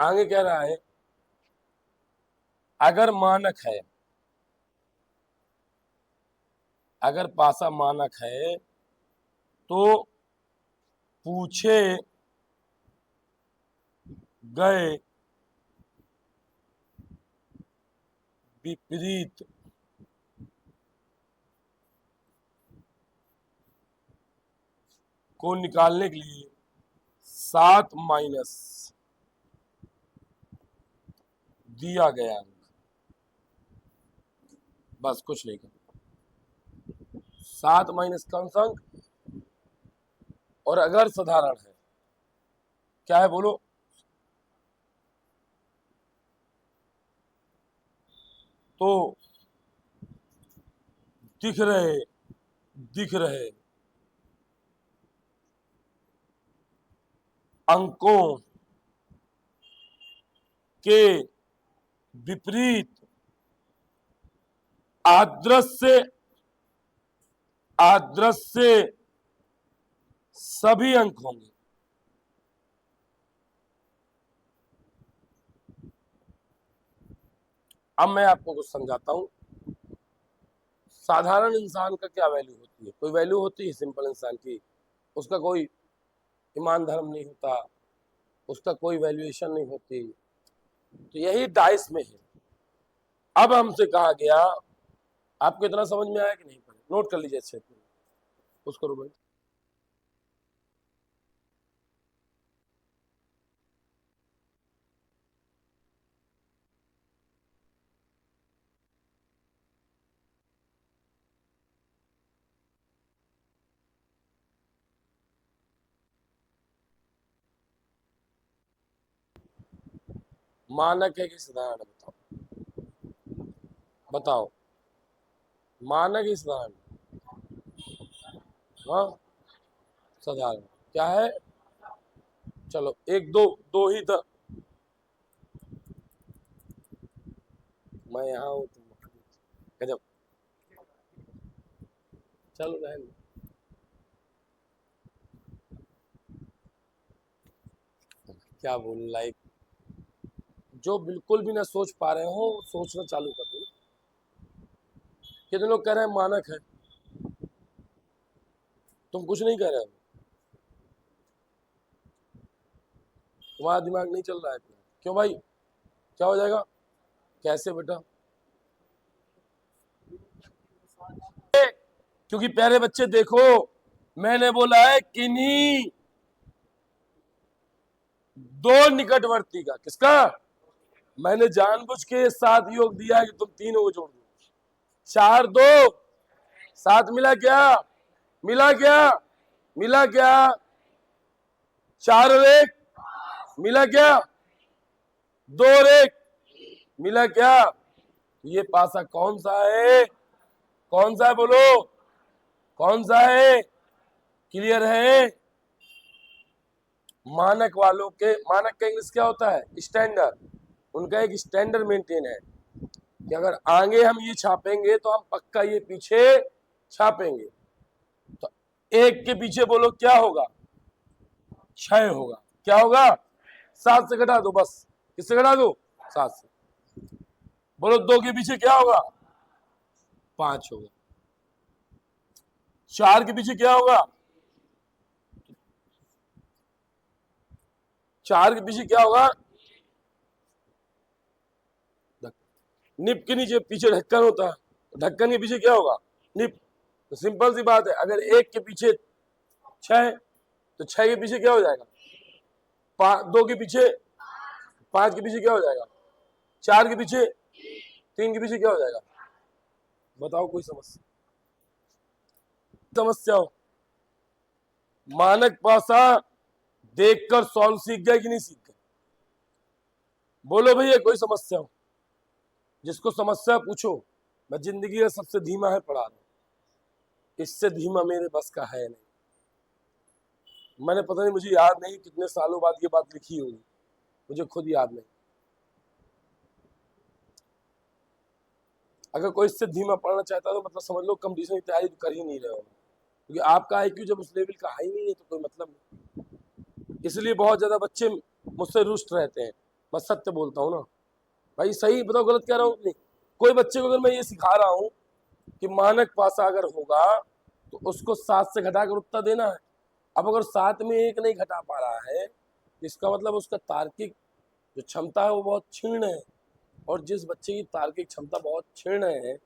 आगे कह रहा है अगर मानक है, अगर पासा मानक है तो पूछे गए विपरीत को निकालने के लिए 7 माइनस दिया गया अंक, बस कुछ नहीं करना। 7 माइनस कौन सा अंक, और अगर साधारण है, क्या है बोलो, तो दिख रहे अंकों के विपरीत आदृश्य सभी अंक होंगे। अब मैं आपको कुछ समझाता हूं। साधारण इंसान का क्या वैल्यू होती है? कोई वैल्यू होती है सिंपल इंसान की? उसका कोई ईमान धर्म नहीं होता, उसका कोई वैल्यूएशन नहीं होती। तो यही डाइस में है। अब हमसे कहा गया, आपको इतना समझ में आया कि नहीं? नोट कर लीजिए अच्छे से, उसको करो भाई। मानक है कि साधारण? बताओ बताओ, मानक ही साधारण? हाँ, साधारण। क्या है? चलो एक दो दो ही था। मैं यहाँ हूँ, तुम गजब। चलो रहने दो। क्या बोलूं, लाइक जो बिल्कुल भी ना सोच पा रहे हो सोचना चालू कर दो। कितने लोग कह रहे हैं मानक है? तुम कुछ नहीं कह रहे हो, तुम्हारा दिमाग नहीं चल रहा है। क्यों भाई, क्या हो जाएगा? कैसे बेटा? क्योंकि प्यारे बच्चे देखो, मैंने बोला है किन्हीं दो निकटवर्ती का। किसका? मैंने जानबूझ के 7 योग दिया है कि तुम तीनों को जोड़ दो। 4 2 7 मिला क्या? मिला क्या? मिला क्या? 4 और 1 मिला क्या? 2 और 1 मिला क्या? ये पासा कौन सा है? कौन सा है बोलो, कौन सा है? क्लियर है? मानक वालों के, मानक का इंग्लिश क्या होता है? स्टैंडर्ड। उनका एक स्टैंडर्ड मेंटेन है कि अगर आगे हम ये छापेंगे तो हम पक्का ये पीछे छापेंगे। तो 1 के पीछे बोलो क्या होगा? 6 होगा। क्या होगा? 7 से घटा दो, बस। किससे घटा दो? 7 से। बोलो 2 के पीछे क्या होगा? 5 होगा। 4 के पीछे क्या होगा? 4 के पीछे क्या होगा? निप के नीचे पीछे ढक्कन होता है, ढक्कन के पीछे क्या होगा? निप। तो सिंपल सी बात है, अगर 1 के पीछे 6 तो 6 के पीछे क्या हो जाएगा? 2 के पीछे 5 के पीछे क्या हो जाएगा? 4 के पीछे 3 के पीछे क्या हो जाएगा? बताओ कोई समस्या हो? मानक पासा देखकर सॉल्व सीख गए कि नहीं सीख गए? बोलो भैया कोई समस्या हो? जिसको समस्या पूछो। मैं जिंदगी का सबसे धीमा है पढ़ा रहा हूं, इससे धीमा मेरे बस का है नहीं। मैंने पता नहीं, मुझे याद नहीं कितने सालों बाद ये बात लिखी होगी, मुझे खुद याद नहीं। अगर कोई इससे धीमा पढ़ना चाहता है तो मतलब समझ लो कंपटीशन की तैयारी कर ही नहीं रहे हो, क्योंकि आपका आईक्यू जब उस लेवल का हाई नहीं है तो कोई मतलब नहीं। इसलिए बहुत ज्यादा बच्चे मुझसे रुष्ट रहते हैं मैं सत्य बोलता हूँ ना भाई, सही बताओ गलत कह रहा हूँ नहीं। कोई बच्चे को अगर मैं ये सिखा रहा हूँ कि मानक पासा अगर होगा तो उसको 7 से घटाकर उत्तर देना है। अब अगर 7 में 1 नहीं घटा पा रहा है, इसका मतलब उसका तार्किक जो क्षमता है वो बहुत क्षीण है। और जिस बच्चे की तार्किक क्षमता बहुत क्षीण है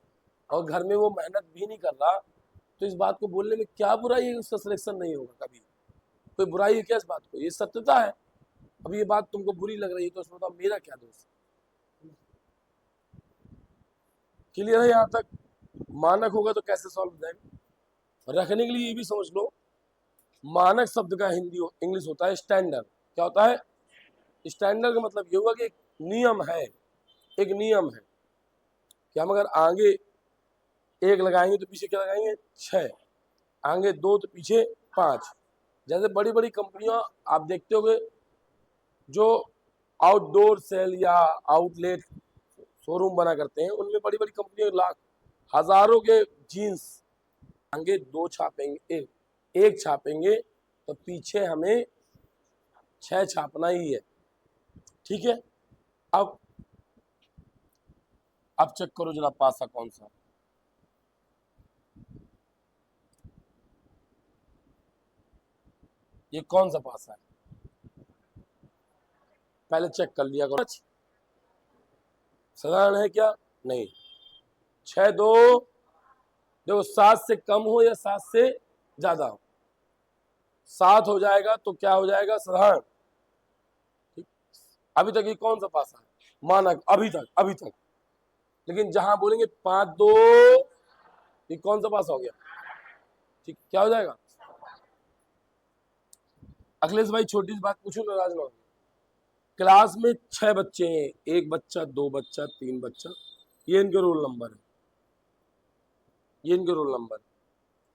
और घर में वो मेहनत भी नहीं कर रहा, तो इस बात को बोलने में क्या बुराई है? उसका सिलेक्शन नहीं होगा कभी। कोई बुराई है क्या इस बात को? ये सत्यता है। अब ये बात तुमको बुरी लग रही है तो उसमें बताओ मेरा क्या दोष? क्लियर है यहाँ तक? मानक होगा तो कैसे सॉल्व हो जाएगा? रखने के लिए ये भी समझ लो, मानक शब्द का हिंदी इंग्लिश होता है स्टैंडर्ड। क्या होता है? स्टैंडर्ड का मतलब ये हुआ कि एक नियम है, एक नियम है कि हम अगर आगे 1 लगाएंगे तो पीछे क्या लगाएंगे? 6, आगे 2 तो पीछे 5। जैसे बड़ी बड़ी कंपनियां आप देखते होंगे जो आउटडोर सेल या आउटलेट शोरूम बना करते हैं, उनमें बड़ी बड़ी कंपनियां लाख हजारों के जीन्स आगे 2 छापेंगे, 1 छापेंगे तो पीछे हमें 6 छापना ही है। ठीक है, अब चेक करो जरा पासा कौन सा। ये कौन सा पासा है? पहले चेक कर लिया करो। साधारण है क्या? नहीं। 6 2 देखो, 7 से कम हो या 7 से ज्यादा हो। 7 हो जाएगा तो क्या हो जाएगा? साधारण। ठीक, अभी तक ये कौन सा पासा है? मानक। अभी तक। लेकिन जहां बोलेंगे 5 2, ये कौन सा पासा हो गया? ठीक, क्या हो जाएगा? अखिलेश भाई छोटी सी बात पूछो, नाराज ना हो। क्लास में 6 बच्चे हैं, 1 बच्चा, 2 बच्चा, 3 बच्चा, ये इनके रोल नंबर है, ये इनके रोल नंबर।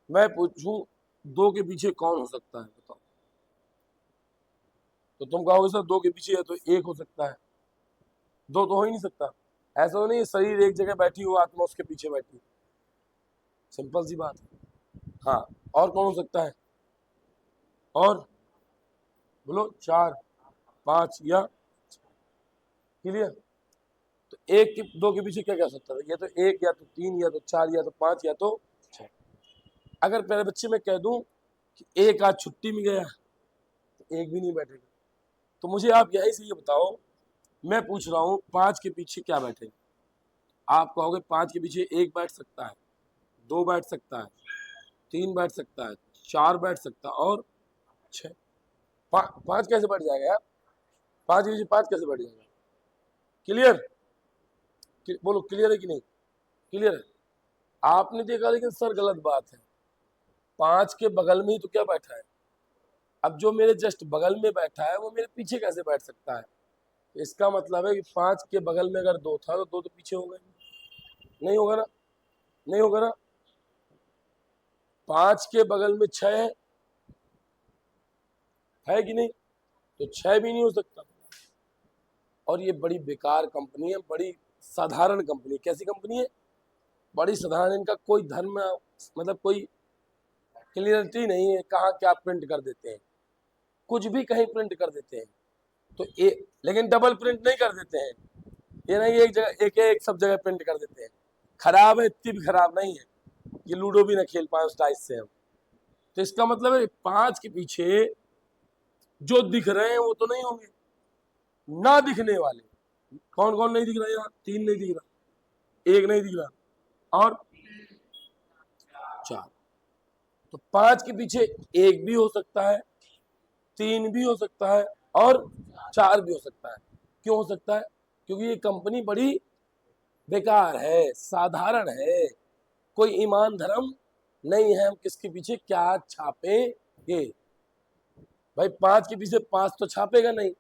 मैं पूछूं 2 के पीछे कौन हो सकता है? बताओ। तो तुम कहोगे सर 2 के पीछे है तो 1 हो सकता है, 2 तो हो ही नहीं सकता। ऐसा तो नहीं शरीर एक जगह बैठी हो, आत्मा उसके पीछे बैठी, सिंपल सी बात है। हाँ, और कौन हो सकता है? और बोलो 4 5 या क्लियर? तो 1 के 2 के पीछे क्या कह सकता था? या तो 1 या तो 3 या तो 4 या तो 5 या तो 6। अगर पहले बच्चे में कह दूं कि 1 आज छुट्टी में गया तो 1 भी नहीं बैठेगा। तो मुझे आप यही से ये बताओ, मैं पूछ रहा हूँ 5 के पीछे क्या बैठेगा? आप कहोगे 5 के पीछे 1 बैठ सकता है, 2 बैठ सकता है, 3 बैठ सकता है, 4 बैठ सकता है और 6। 5 कैसे बैठ जाएगा यार? 5 के पीछे 5 कैसे बैठ जाएगा? क्लियर? बोलो क्लियर है कि नहीं? क्लियर है? आपने देखा, लेकिन सर गलत बात है। 5 के बगल में ही तो क्या बैठा है? अब जो मेरे जस्ट बगल में बैठा है वो मेरे पीछे कैसे बैठ सकता है? इसका मतलब है कि 5 के बगल में अगर 2 था तो 2 तो पीछे हो गए। नहीं होगा ना? नहीं होगा ना? 5 के बगल में 6 है कि नहीं? तो 6 भी नहीं हो सकता। और ये बड़ी बेकार कंपनी है, बड़ी साधारण कंपनी। कैसी कंपनी है? बड़ी साधारण। इनका कोई धर्म मतलब कोई क्लियरिटी नहीं है, कहाँ क्या प्रिंट कर देते हैं, कुछ भी कहीं प्रिंट कर देते हैं। तो लेकिन डबल प्रिंट नहीं कर देते हैं, ये नहीं एक जगह एक सब जगह प्रिंट कर देते हैं। खराब है, इतनी भी खराब नहीं है कि लूडो भी ना खेल पाए उस डाइस से हम। तो इसका मतलब है 5 के पीछे जो दिख रहे हैं वो तो नहीं होंगे, ना दिखने वाले कौन कौन नहीं दिख रहा? यहाँ 3 नहीं दिख रहा, 1 नहीं दिख रहा और 4। तो 5 के पीछे 1 भी हो सकता है, 3 भी हो सकता है और 4 भी हो सकता है। क्यों हो सकता है? क्योंकि ये कंपनी बड़ी बेकार है, साधारण है, कोई ईमान धर्म नहीं है। हम किसके पीछे क्या छापेंगे? भाई 5 के पीछे 5 तो छापेगा नहीं,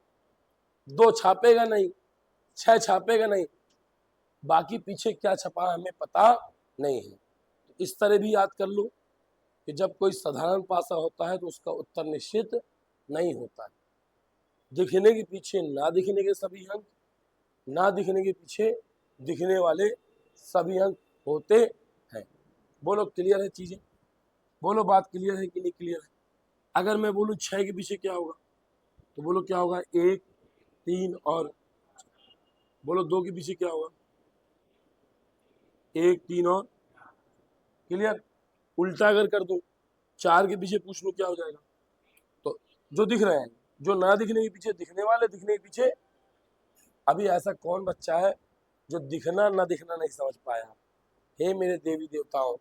2 छापेगा नहीं, 6 छापेगा नहीं, बाकी पीछे क्या छपा हमें पता नहीं है। तो इस तरह भी याद कर लो कि जब कोई साधारण पासा होता है तो उसका उत्तर निश्चित नहीं होता है। दिखने के पीछे ना दिखने के सभी अंक, ना दिखने के पीछे दिखने वाले सभी अंक होते हैं। बोलो क्लियर है चीजें? बोलो बात क्लियर है कि नहीं क्लियर है? अगर मैं बोलूं 6 के पीछे क्या होगा तो बोलो क्या होगा? 1 3 और बोलो 2 के पीछे क्या होगा? 1 3 और क्लियर। उल्टा अगर कर दूं, 4 के पीछे पूछ लो क्या हो जाएगा? तो जो दिख रहे हैं, जो ना दिखने के पीछे दिखने वाले, दिखने के पीछे। अभी ऐसा कौन बच्चा है जो दिखना ना दिखना नहीं समझ पाया? हे मेरे देवी देवताओं,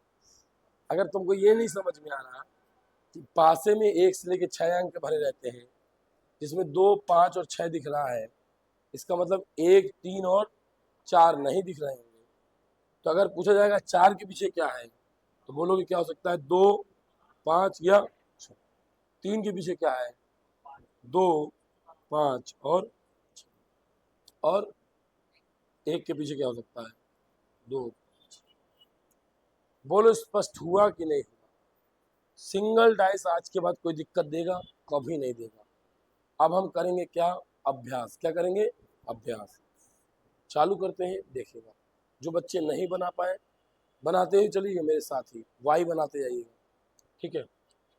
अगर तुमको ये नहीं समझ में आ रहा कि पासे में 1 से लेकर 6 अंक भरे रहते हैं, जिसमें 2 5 और 6 दिख रहा है, इसका मतलब 1 3 और 4 नहीं दिख रहे होंगे। तो अगर पूछा जाएगा 4 के पीछे क्या है, तो बोलोगे क्या हो सकता है? 2 5 या 6। 3 के पीछे क्या है? 2 5 और 1 के पीछे क्या हो सकता है? 2। बोलो स्पष्ट हुआ कि नहीं हुआ? सिंगल डाइस आज के बाद कोई दिक्कत देगा? कभी नहीं देगा। अब हम करेंगे क्या? अभ्यास। क्या करेंगे? अभ्यास। चालू करते हैं, देखिएगा। जो बच्चे नहीं बना पाए, बनाते ही चलिए मेरे साथ ही, वाई बनाते जाइएगा, ठीक है?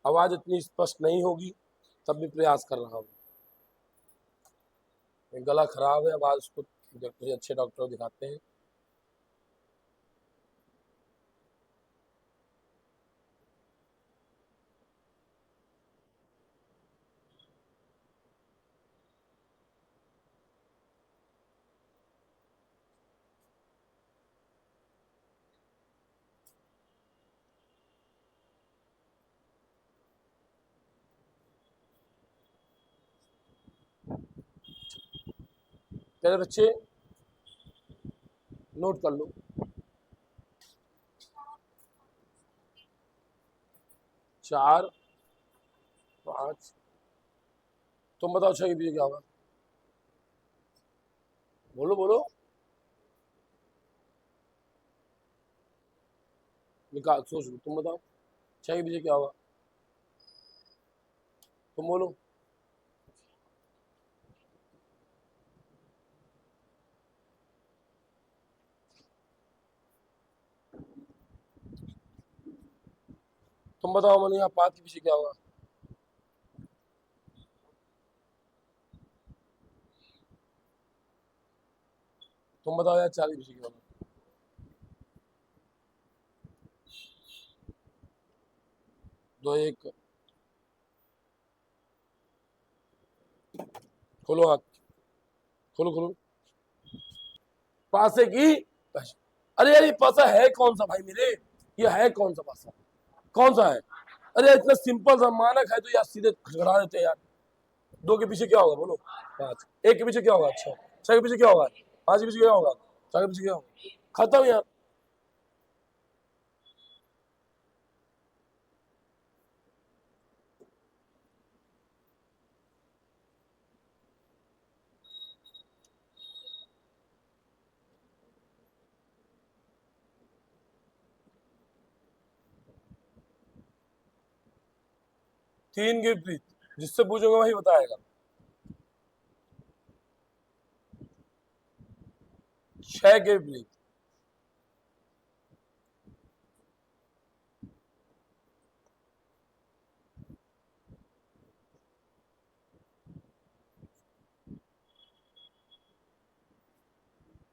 आवाज इतनी स्पष्ट नहीं होगी, तब भी प्रयास कर रहा हूँ। गला खराब है, आवाज को किसी अच्छे डॉक्टर को दिखाते हैं। मेरे बच्चे नोट कर लो। 4 5। तुम बताओ 6 के पीछे क्या होगा? बोलो बोलो, निकाल, सोच लो, तुम बताओ 6 के पीछे क्या होगा? तुम बोलो। तुम बताओ मनी, यहाँ 5 के पीछे क्या होगा? तुम बताओ यार 4 के पीछे क्या होगा? 2 1। खोलो हाथ, खोलो खोलो। पासे की पहचान। अरे यार ये पासा है कौन सा भाई मेरे? ये है कौन सा पासा? कौन सा है? अरे इतना सिंपल सा मानक है तो यार सीधे खड़ा देते हैं यार। 2 के पीछे क्या होगा बोलो? 5। 1 के पीछे क्या होगा? 6। 6 के पीछे क्या होगा? 5 के पीछे क्या होगा? 4 के पीछे क्या होगा? खत्म यार। 3 के विपरीत, जिससे पूछोगे वही बताएगा। 6 के विपरीत।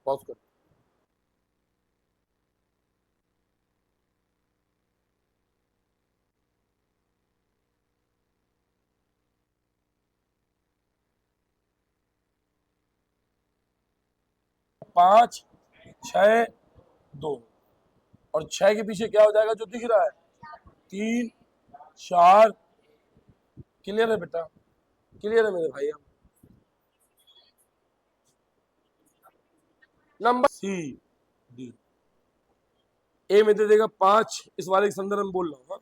पॉज कर। 5 6 2। और 6 के पीछे क्या हो जाएगा जो दिख रहा है? 3 4। क्लियर है बेटा? क्लियर है मेरे भाई? Number C D. ए में दे देगा 5, इस वाले के संदर्भ में बोल रहा हूँ। हाँ?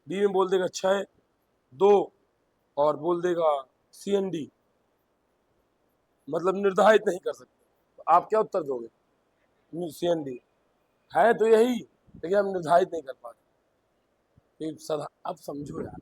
बी में बोल देगा 6 2 और बोल देगा सी एन डी, मतलब निर्धारित नहीं कर सकते। तो आप क्या उत्तर दोगे? सी एन डी है तो यही, लेकिन हम निर्धारित नहीं कर पाते। ये सदा अब समझो यार।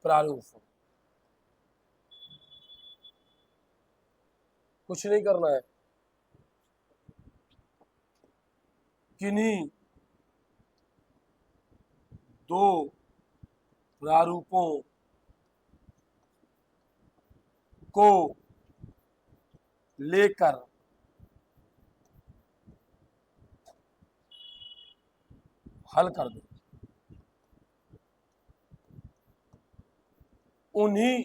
प्रारूप, कुछ नहीं करना है, किन्हीं दो प्रारूपों को लेकर हल कर दो। उन्हीं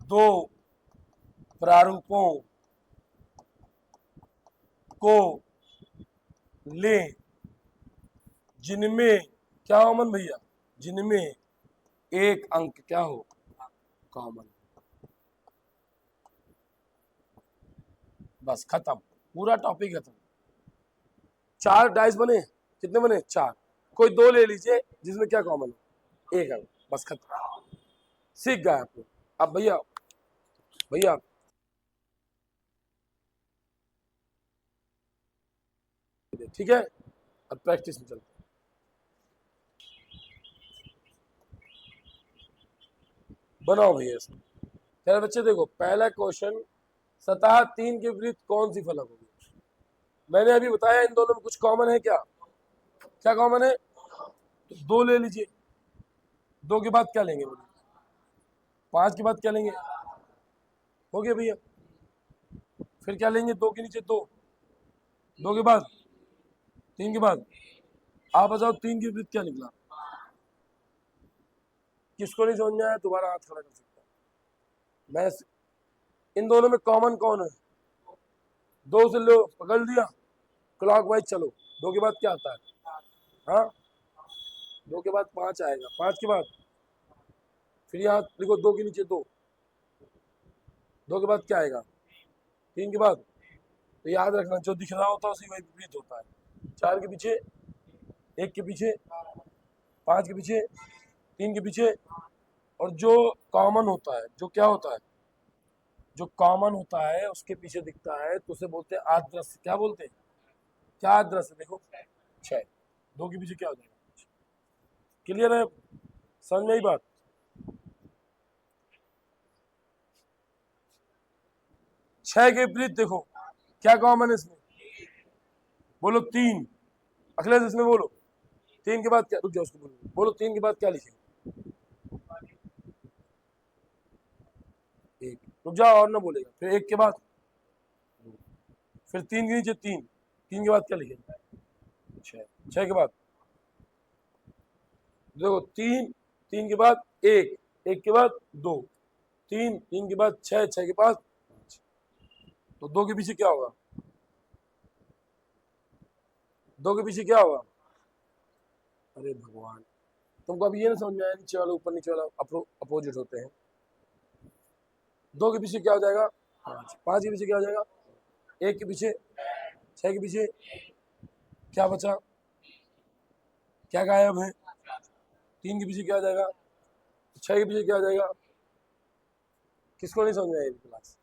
दो प्रारूपों को ले जिनमें क्या अमन भैया, जिनमें एक अंक क्या हो, कॉमन। बस खत्म, पूरा टॉपिक खत्म। 4 डाइस बने, कितने बने, 4। कोई 2 ले लीजिए जिसमें क्या कॉमन हो, एक अंक, बस खत्म, सीख गए आप लोग। अब भैया भैया ठीक है, अब प्रैक्टिस में चलते हैं। बनाओ भैया इसमें। मेरे बच्चे देखो, पहला क्वेश्चन, सतह 3 के विपरीत कौन सी फलक होगी। मैंने अभी बताया इन दोनों में कुछ कॉमन है क्या, क्या कॉमन है, तो 2 ले लीजिए। 2 के बाद क्या लेंगे, 5 के बाद क्या लेंगे, हो गया भैया। फिर क्या लेंगे, 2 के नीचे 2, 2 के बाद 3 के बाद, आप बताओ 3 के विपरीत क्या निकला। किसको नहीं समझ में आया दोबारा हाथ खड़ा कर सकता है। मैं इन दोनों में कॉमन कौन है, 2 से लो, पकड़ दिया, क्लॉक वाइज चलो। 2 के बाद क्या आता है, हाँ 2 के बाद 5 आएगा, 5 के बाद फिर यहाँ लिखो 2 के नीचे 2, 2 के बाद क्या आएगा, 3 के बाद। तो याद रखना, जो दिख रहा होता है उसी वही विपरीत होता है। 4 के पीछे, 1 के पीछे, 5 के पीछे, 3 के पीछे, और जो कॉमन होता है, जो क्या होता है, जो कॉमन होता है उसके पीछे दिखता है तो उसे बोलते हैं आदृश्य। क्या बोलते हैं, क्या आदृश्य, देखो 6, 2 के पीछे क्या हो जाएगा। क्लियर है, समझ में आई बात। छह के विपरीत देखो क्या कॉमन है इसमें, बोलो 3। अखिलेश इसमें बोलो 3 के बाद क्या, रुक जाओ उसको बोलो, बोलो 3 के बाद क्या लिखे, 1, रुक जाओ और ना बोलेगा। फिर 1 के बाद, फिर 3 के नीचे 3, 3 के बाद क्या लिखे, 6, 6 के बाद देखो 3, 3 के बाद 1, 1 के बाद 2, 3, 3 के बाद 6, 6 के बाद 5। तो 2 के पीछे क्या होगा, 2 के पीछे क्या होगा, अरे भगवान, तुमको अब ये ना समझ में आया, नीचे वाला ऊपर, नीचे वाला अपोजिट होते हैं। 2 के पीछे क्या हो जाएगा, 5, 5 के पीछे क्या हो जाएगा, 1 के पीछे, 6 के पीछे क्या बचा, क्या गायब है, 3 के पीछे क्या हो जाएगा, 6 के पीछे क्या हो जाएगा। किसको नहीं समझ में आएगी क्लास,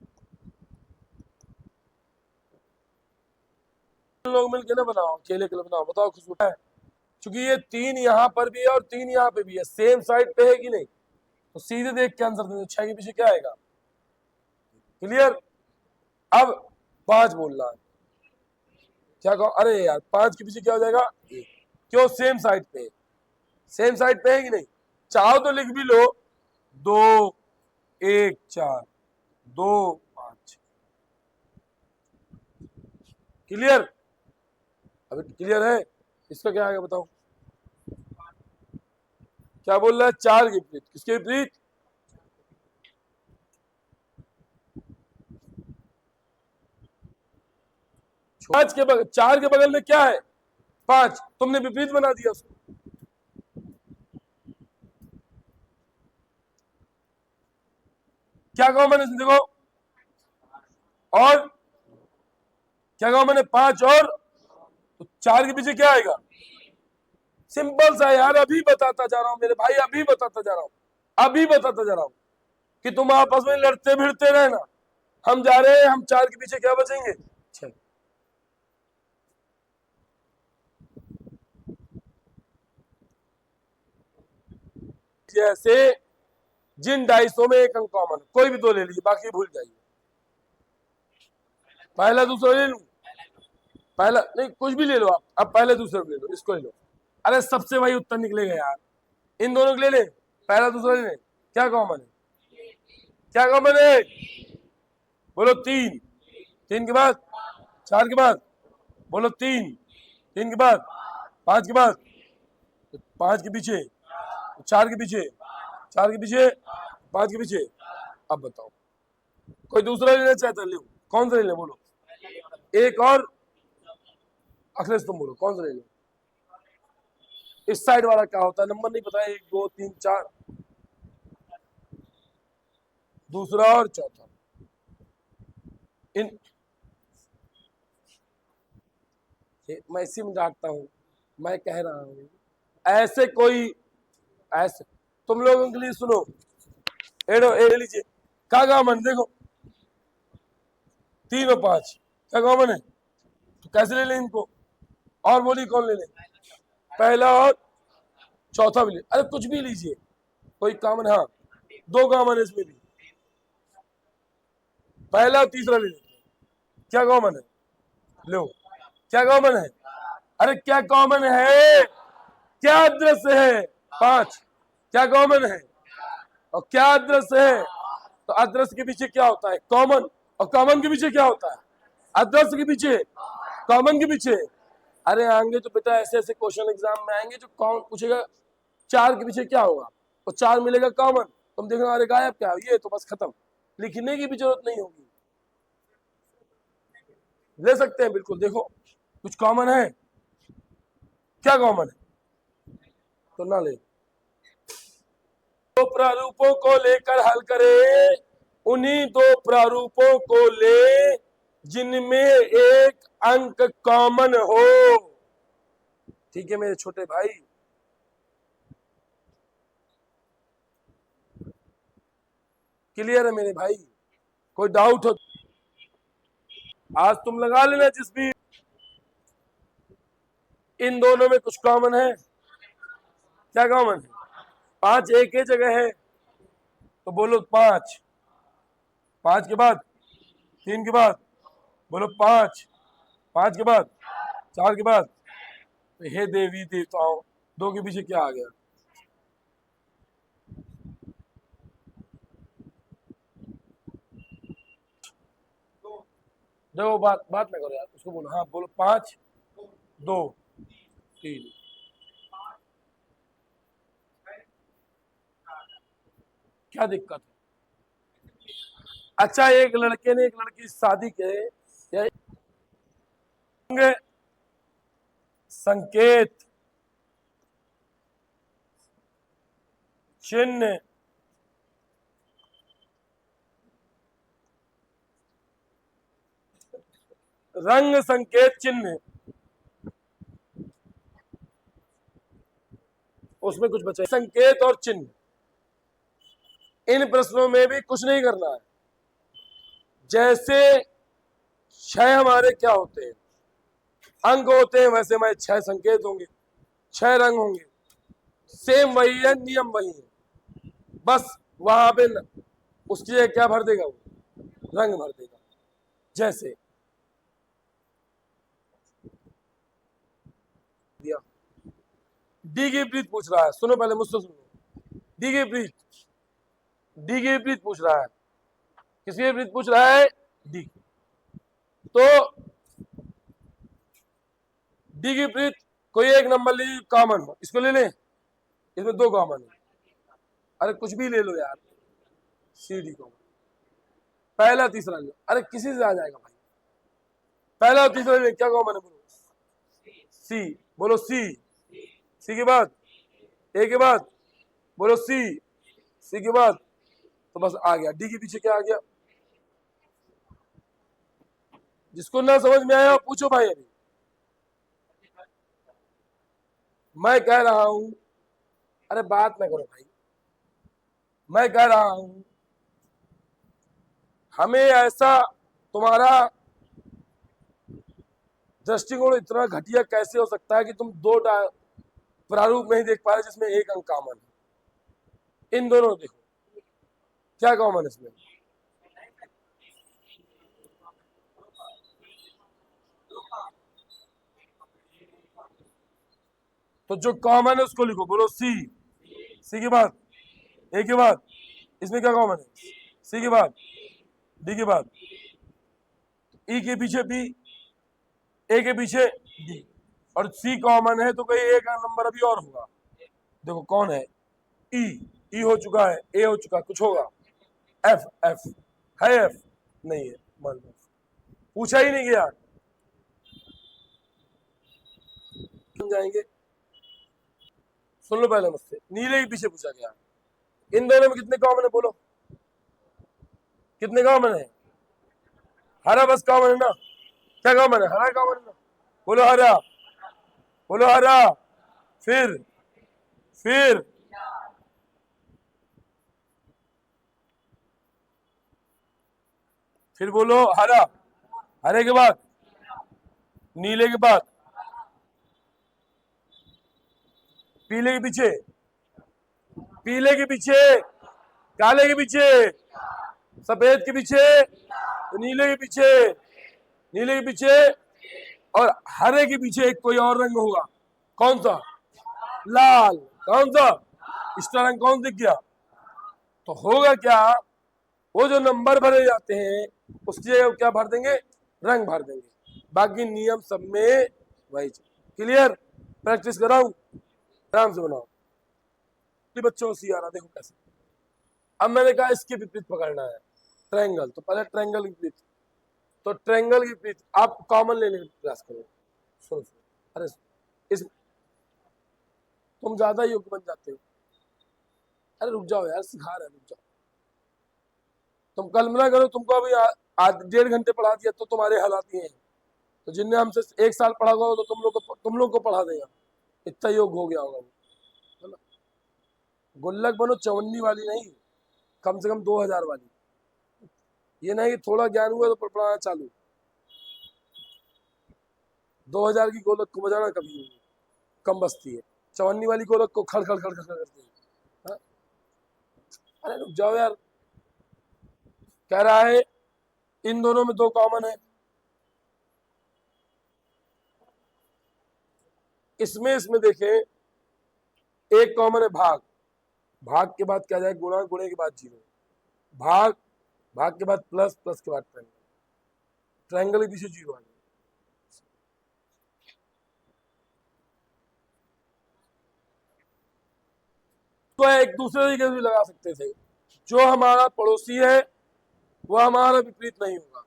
लोग मिलके ना बनाओ, अकेले अकेले बनाओ, बताओ खुश है। क्योंकि ये 3 यहाँ पर भी है और 3 यहाँ पे भी है, सेम साइड पे है कि नहीं, तो सीधे देख के आंसर दे दो, 6 के पीछे क्या आएगा। क्लियर, अब 5 बोल रहा है, क्या कहो, अरे यार 5 के पीछे क्या हो जाएगा, 1, क्यों, सेम साइड पे है, सेम साइड पे है कि नहीं। चाहो तो लिख भी लो 2, 1, 4, 2, 5। क्लियर, अभी क्लियर है, इसका क्या आएगा बताओ, क्या बोल रहा है, 4 के विपरीत, किसके विपरीत, 5 के बगल, 4 के बगल में क्या है, 5, तुमने विपरीत बना दिया उसको। क्या कॉमन है इसमें देखो, और क्या कॉमन है, 5 और, तो 4 के पीछे क्या आएगा, सिंपल सा यार, अभी बताता जा रहा हूं मेरे भाई, अभी बताता जा रहा हूं, अभी बताता जा रहा हूं कि तुम आपस में लड़ते भिड़ते रहना। हम जा रहे हैं, हम 4 के पीछे क्या बचेंगे, 6। जैसे जिन 250 में एक अंक कॉमन, कोई भी दो ले लीजिए, बाकी भूल जाइए। पहला दूसरा ले लूं, पहला नहीं, कुछ भी ले लो आप, अब पहले दूसरे ले लो, इसको ले लो। अरे सबसे वही उत्तर निकलेगा यार, इन दोनों को ले ले, पहला दूसरा ले ले, क्या कॉमन है, क्या कॉमन है, बोलो 3, 3 के बाद 4 के बाद, बोलो 3, 3 के बाद 5 के बाद, 5 के पीछे 4 के पीछे, 4 के पीछे 5 के पीछे। अब बताओ कोई दूसरा लेना चाहता है, ले, कौन सा ले ले, बोलो एक और, अखिलेश तुम बोलो कौन सा ले ले। इस साइड वाला क्या होता है, नंबर नहीं पता, 1 2 3 4, दूसरा और चौथा, इन मैं इसी में डांटता हूं, मैं कह रहा हूं ऐसे कोई, ऐसे तुम लोगों के लिए सुनो, एडो ए लीजिए, क्या कॉमन देखो 3 और 5 क्या कॉमन है, तो कैसे ले लें इनको, और बोलिए कौन ले लें, पहला और चौथा भी ले, अरे कुछ भी लीजिए, कोई कॉमन, हाँ 2 कॉमन है इसमें भी, पहला और तीसरा ले लेते, क्या कॉमन है, लो क्या कॉमन है, अरे क्या कॉमन है, क्या अदृश्य है, 5 क्या कॉमन है, और क्या अदृश्य है, तो अदृश्य के पीछे क्या होता है, कॉमन, और कॉमन के पीछे क्या होता है, अदृश्य के पीछे, कॉमन के पीछे। अरे आएंगे तो बेटा ऐसे ऐसे क्वेश्चन एग्जाम में आएंगे जो कौन पूछेगा 4 के पीछे क्या होगा, और 4 मिलेगा कॉमन, तुम देखना अरे गायब क्या, ये तो बस खत्म, लिखने की भी जरूरत नहीं होगी, ले सकते हैं बिल्कुल, देखो कुछ कॉमन है, क्या कॉमन है, तो ना ले, दो प्रारूपों को लेकर हल करे, उन्हीं 2 प्रारूपों को ले जिनमें एक अंक कॉमन हो। ठीक है मेरे छोटे भाई, क्लियर है मेरे भाई, कोई डाउट हो आज तुम लगा लेना, जिस भी इन दोनों में कुछ कॉमन है, क्या कॉमन है, 5 एक ही जगह है, तो बोलो 5, 5 के बाद 3 के बाद, बोलो 5, 5 के बाद 4 के बाद, तो हे देवी देवताओं 2 के पीछे क्या आ गया, देखो बात ना करो यार, उसको बोलो, हाँ बोलो 5 2 3, क्या दिक्कत है, अच्छा एक लड़के ने एक लड़की से शादी के, या संकेत चिन्ह रंग संकेत चिन्ह, उसमें कुछ बचा, संकेत और चिन्ह, इन प्रश्नों में भी कुछ नहीं करना है, जैसे 6 हमारे क्या होते हैं, अंक होते हैं, वैसे हमारे 6 संकेत होंगे, 6 रंग होंगे, सेम वही है, नियम वही है, बस वहां पे उसकी जगह क्या भर देगा, वो रंग भर देगा, जैसे दिया डी की विपरीत पूछ रहा है, सुनो पहले मुझसे सुनो, डी की विपरीत, डी की विपरीत पूछ रहा है, किसके विपरीत पूछ रहा है, डी, तो डी की विपरीत कोई एक नंबर लीजिए कॉमन हो, इसको ले लें, इसमें 2 कॉमन है, अरे कुछ भी ले लो यार, सी डी कॉमन, पहला तीसरा ले, अरे किसी से आ जाएगा भाई, पहला और तीसरा ले, क्या कॉमन है, बोलो सी, बोलो सी, सी के बाद ए के बाद, बोलो सी, सी के बाद, तो बस आ गया, डी के पीछे क्या आ गया, जिसको ना समझ में आया पूछो भाई, अभी मैं कह रहा हूं, अरे बात ना करो भाई, मैं कह रहा हूं हमें ऐसा, तुम्हारा दृष्टिकोण इतना घटिया कैसे हो सकता है कि तुम 2 प्रारूप नहीं देख पा रहे जिसमें एक अंक कॉमन है, इन दोनों देखो क्या कॉमन है इसमें, तो जो कॉमन है उसको लिखो, बोलो सी। सी के बाद ए के बाद इसमें क्या कॉमन है, सी के बाद डी के बाद ई के पीछे बी, ए के पीछे डी, और सी कॉमन है तो कोई ए का नंबर अभी और होगा। देखो कौन है, ई, ई हो चुका है, ए हो चुका है, कुछ होगा, एफ, एफ है, एफ नहीं है, मान लो पूछा ही नहीं गया, जाएंगे। सुन लो पहले मुझसे, नीले के पीछे पूछा गया, इन दोनों में कितने कॉमन है बोलो, कितने कॉमन है, हरा बस कॉमन है ना, क्या कॉमन है, हरा कॉमन है ना, बोलो हरा, बोलो हरा, फिर फिर फिर बोलो हरा, हरे के बाद नीले के बाद पीले के पीछे, पीले के पीछे काले के पीछे, सफेद के पीछे, नीले के पीछे, नीले के पीछे, और हरे के पीछे एक कोई और रंग होगा, कौन सा, लाल, कौन सा, इसका रंग कौन दिख गया, तो होगा क्या, वो जो नंबर भरे जाते हैं उसकी जगह क्या भर देंगे, रंग भर देंगे, बाकी नियम सब में वही। क्लियर, प्रैक्टिस कराऊं, आराम से बनाओ बच्चों को सी आ रहा, देखो कैसे। अब मैंने कहा इसके विपरीत पकड़ना है, ट्रायंगल, तो पहले ट्रायंगल के विपरीत, तो ट्रायंगल के विपरीत आप कॉमन लेने का प्रयास करो। सुनो, अरे इस तुम ज्यादा योग्य बन जाते हो, अरे रुक जाओ यार, सिखा रहे, रुक जाओ, तुम कल्पना करो तुमको अभी आज 1.5 घंटे पढ़ा दिया तो तुम्हारे हालात ये हैं, तो जिनने हमसे 1 साल पढ़ा होगा तो तुम लोग को पढ़ा देगा, इतना योग हो गया होगा, है ना। गुल्लक बनो चवन्नी वाली नहीं, कम से कम 2000 वाली, ये नहीं कि थोड़ा ज्ञान हुआ तो पढ़ाना चालू, 2000 की गोलक को बजाना कभी कम बसती है, चवन्नी वाली गोलक को खड़ खड़ खड़ खड़ करती है। अरे रुक जाओ यार, कह रहा है इन दोनों में 2 कॉमन है, इसमें इसमें देखें एक कॉमन है भाग, भाग के बाद क्या जाए गुणा, गुणे के बाद जीरो, भाग, भाग के बाद प्लस, प्लस के बाद ट्रायंगल, ट्रायंगल के पीछे जीरो आ गया। तो एक दूसरे तरीके से भी लगा सकते थे, जो हमारा पड़ोसी है वो हमारा विपरीत नहीं होगा,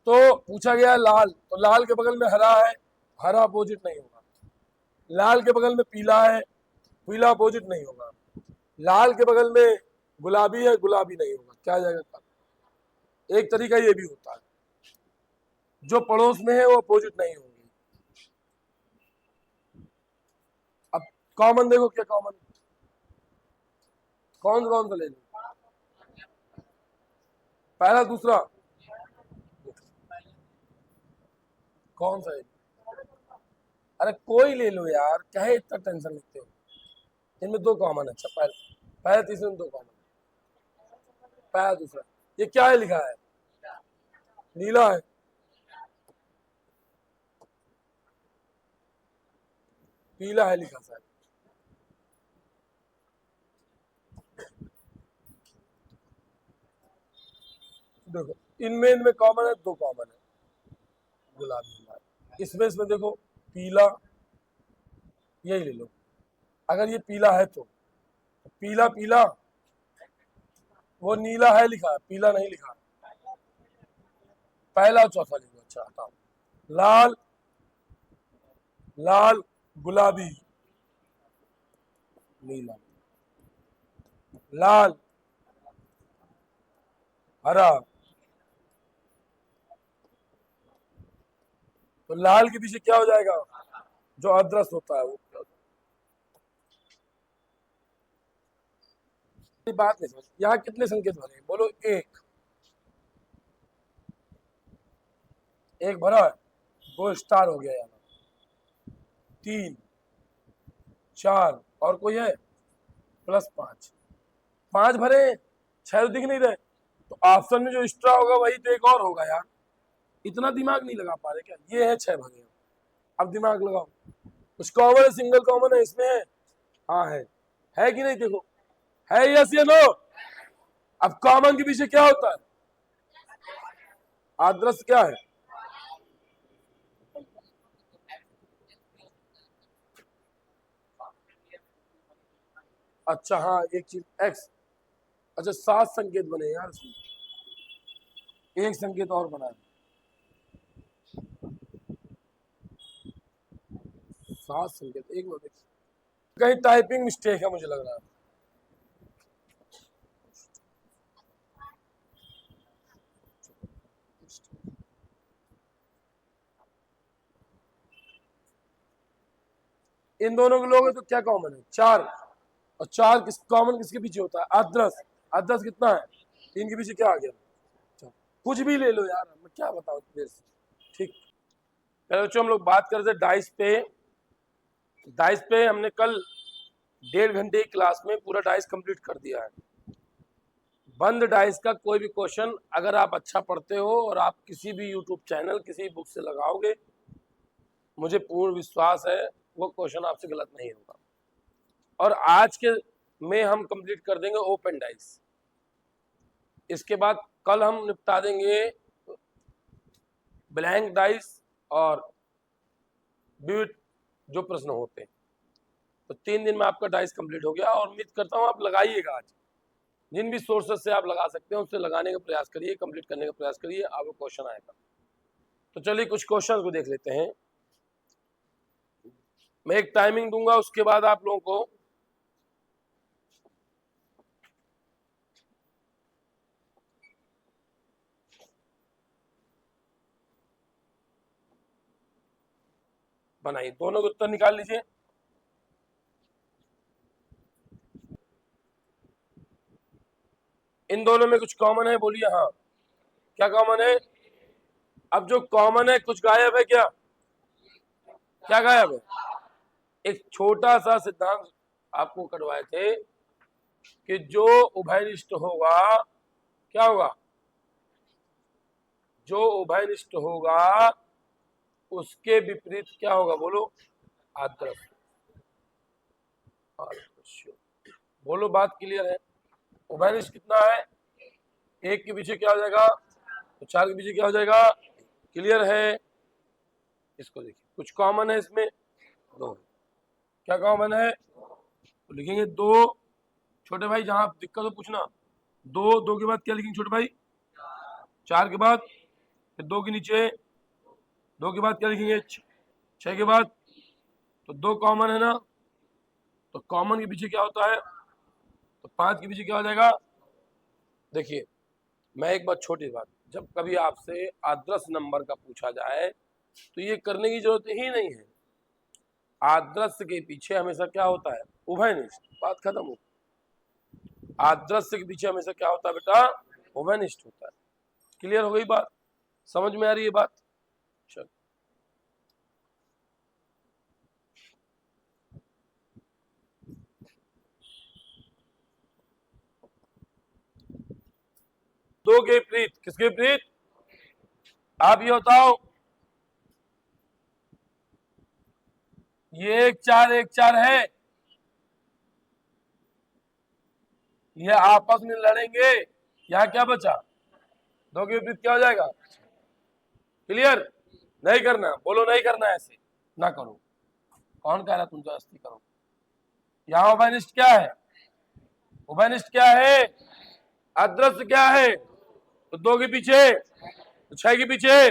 तो पूछा गया लाल, तो लाल के बगल में हरा है, हरा अपोजिट नहीं होगा, लाल के बगल में पीला है, पीला अपोजिट नहीं होगा, लाल के बगल में गुलाबी है, गुलाबी नहीं होगा, क्या जाएगा, एक तरीका ये भी होता है, जो पड़ोस में है वो अपोजिट नहीं होंगे। अब कॉमन देखो क्या कॉमन, कौन कौन सा ले लो, पहला दूसरा कौन सा है, अरे कोई ले लो यार, कहे इतना टेंशन लेते हो, इनमें 2 कॉमन है, अच्छा पहला, पहला तीसरे में 2 कॉमन, पहला दूसरा, ये क्या है लिखा है, नीला है, पीला है लिखा शायद, देखो इनमें कॉमन है, 2 कॉमन है, गुलाबी, इसमें इसमें देखो पीला, यही ले लो, अगर ये पीला है तो पीला पीला, वो नीला है लिखा है, पीला नहीं लिखा, पहला और चौथा लिखो, अच्छा हटाओ, लाल, लाल, गुलाबी, नीला, लाल, हरा, तो लाल के पीछे क्या हो जाएगा, जो अदृश्य होता है वो क्या होता है, बात नहीं समझ, यहाँ कितने संकेत भरे बोलो, एक भरा है, 2 स्टार हो गया यहाँ, 3, 4, और कोई है +5, 5 भरे, 6 तो दिख नहीं रहे, तो ऑप्शन में जो एक्स्ट्रा होगा वही तो एक और होगा यार। इतना दिमाग नहीं लगा पा रहे क्या? ये है 6 भगे, अब दिमाग लगाओ। कुछ कॉमन है, सिंगल कॉमन है इसमें? है, हाँ है कि नहीं? देखो है, यस या नो? अब कॉमन के पीछे क्या होता है? आदर्श क्या है? अच्छा हाँ, एक चीज एक्स। अच्छा 7 संकेत बने यार इसमें, एक संकेत और बना है, 7 संकेत। एक मिनट, कहीं टाइपिंग मिस्टेक है मुझे लग रहा है। इन दोनों के लोग तो क्या कॉमन है? 4, और 4 कॉमन किसके पीछे होता है? आदर्श। आदर्श कितना है? 3 के पीछे क्या आ गया? कुछ भी ले लो यार, मैं क्या बताऊं देर से। ठीक, पहले बच्चों हम लोग बात कर रहे थे डाइस पे। डाइस पे हमने कल 1.5 घंटे की क्लास में पूरा डाइस कंप्लीट कर दिया है। बंद डाइस का कोई भी क्वेश्चन अगर आप अच्छा पढ़ते हो और आप किसी भी यूट्यूब चैनल, किसी बुक से लगाओगे, मुझे पूर्ण विश्वास है वो क्वेश्चन आपसे गलत नहीं होगा। और आज के में हम कंप्लीट कर देंगे ओपन डाइस। इसके बाद कल हम निपटा देंगे ब्लैंक डाइस और ब्यूट जो प्रश्न होते हैं। तो 3 दिन में आपका डाइस कंप्लीट हो गया, और उम्मीद करता हूँ आप लगाइएगा आज। जिन भी सोर्सेस से आप लगा सकते हैं उससे लगाने का प्रयास करिए, कंप्लीट करने का प्रयास करिए, आपको क्वेश्चन आएगा। तो चलिए कुछ क्वेश्चन को देख लेते हैं। मैं एक टाइमिंग दूंगा, उसके बाद आप लोगों को बनाइए, दोनों के उत्तर निकाल लीजिए। इन दोनों में कुछ कॉमन है? बोलिए हाँ, क्या कॉमन है? अब जो कॉमन है कुछ गायब है क्या? क्या गायब है? एक छोटा सा सिद्धांत आपको करवाए थे कि जो उभयनिष्ठ होगा, क्या होगा? जो उभयनिष्ठ होगा उसके विपरीत क्या होगा? बोलो, आदर्श। बोलो, बात क्लियर है? उभयनिष्ठ कितना है? 1 के पीछे क्या हो जाएगा? तो 4 के पीछे क्या हो जाएगा? क्लियर है? इसको देखिए, कुछ कॉमन है इसमें? 2। क्या कॉमन है? तो लिखेंगे 2। छोटे भाई जहां दिक्कत हो पूछना। 2 के बाद क्या लिखेंगे छोटे भाई? 4 के बाद, फिर 2 के नीचे, 2 के बाद क्या लिखेंगे? 6 के बाद। तो 2 कॉमन है ना, तो कॉमन के पीछे क्या होता है? तो 5 के पीछे क्या हो जाएगा? देखिए, मैं एक बात, छोटी बात, जब कभी आपसे आदर्श नंबर का पूछा जाए तो ये करने की जरूरत ही नहीं है। आदर्श के पीछे हमेशा क्या होता है? उभयनिष्ठ। बात खत्म हो। आदर्श के पीछे हमेशा क्या होता है बेटा? उभयनिष्ठ होता है। क्लियर हो गई बात? समझ में आ रही है बात? चल, दो के विपरीत किसके विपरीत? आप ये बताओ, ये 1 4 है, ये आपस में लड़ेंगे, यहाँ क्या बचा? 2 के विपरीत क्या हो जाएगा? क्लियर? नहीं करना, बोलो नहीं करना, ऐसे ना करो। कौन कह रहा तुम जबरदस्ती करो? यहाँ उभयनिष्ठ क्या है? उभयनिष्ठ क्या है? अदृश्य क्या है? तो 2 के पीछे, तो 6 के पीछे।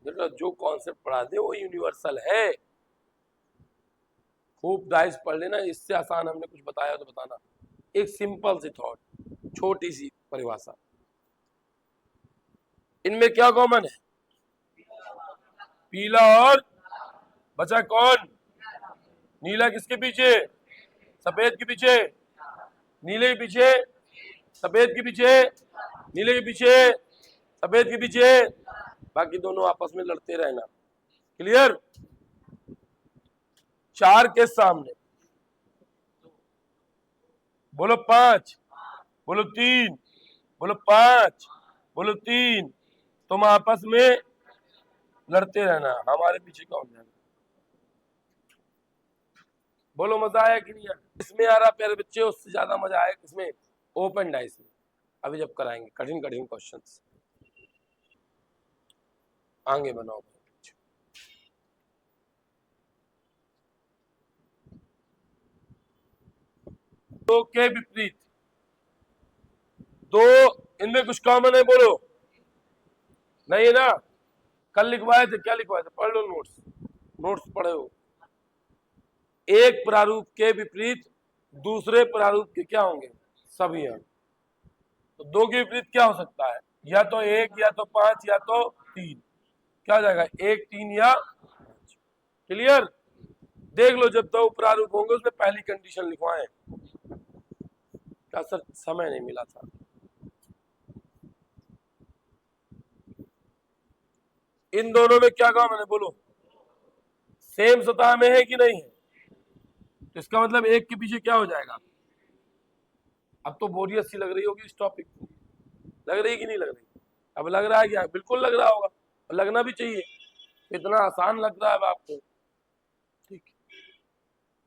जो कॉन्सेप्ट पढ़ा दे वो यूनिवर्सल है। खूब डाइस पढ़ लेना, इससे आसान हमने कुछ बताया तो बताना। एक सिंपल सी थॉट, छोटी सी परिभाषा, इनमें क्या कॉमन है? पीला और बचा कौन? नीला किसके पीछे? सफेद के पीछे। नीले के पीछे, सफेद के पीछे, नीले के पीछे, सफेद के पीछे, बाकी दोनों आपस में लड़ते रहना। क्लियर? 4 के सामने बोलो 5, बोलो 3, बोलो 5, बोलो 3। तुम आपस में लड़ते रहना, हमारे पीछे कौन जाएगा। बोलो मजा आया कि नहीं आया। इसमें आ रहा प्यारे बच्चे, उससे ज्यादा मजा आया किसमें, ओपन डाइस में। अभी जब कराएंगे कठिन कठिन क्वेश्चंस, आगे बनाओ। दो के विपरीत, दो, इनमें कुछ कॉमन है बोलो, नहीं है ना। कल लिखवाए थे, क्या लिखवाए थे, पढ़ लो नोट्स, नोट्स पढ़े हो। एक प्रारूप के विपरीत दूसरे प्रारूप के क्या होंगे, सभी अंक। तो दो के विपरीत क्या हो सकता है, या तो 1 या तो 5 या तो 3। क्या हो जाएगा, 1, 3 या 5। क्लियर। देख लो जब दो प्रारूप होंगे उसमें पहली कंडीशन लिखवाएं। क्या सर समय नहीं मिला था। इन दोनों में क्या कहा मैंने, बोलो सेम सतह में है कि नहीं है। तो इसका मतलब एक के पीछे क्या हो जाएगा। अब तो बोरियत सी लग रही होगी इस टॉपिक को, लग रही कि नहीं लग रही। अब लग रहा है क्या, बिल्कुल लग रहा होगा, लगना भी चाहिए, इतना आसान लग रहा है अब आपको। ठीक,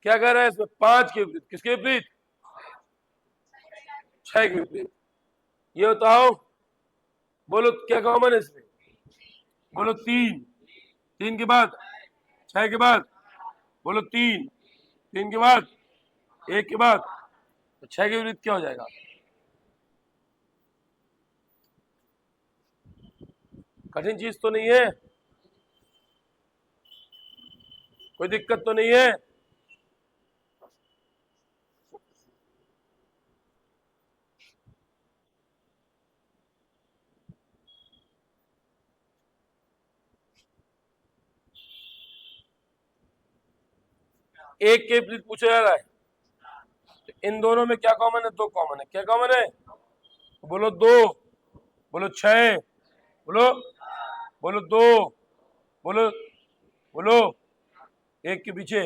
क्या कह रहा है इसमें, 5 के विपरीत, किसके विपरीत, 6 के विपरीत। ये बताओ, बोलो क्या कॉमन है इसमें, बोलो 3, 3 के बाद 6 के बाद, बोलो 3, 3 के बाद 1 के बाद, तो 6 के विपरीत क्या हो जाएगा। कठिन चीज तो नहीं है, कोई दिक्कत तो नहीं है। एक के विपरीत पूछा जा रहा है, तो इन दोनों में क्या कॉमन है, दो कॉमन है। क्या कॉमन है, बोलो 2, बोलो 6, बोलो, बोलो 2, बोलो, बोलो 1 के पीछे।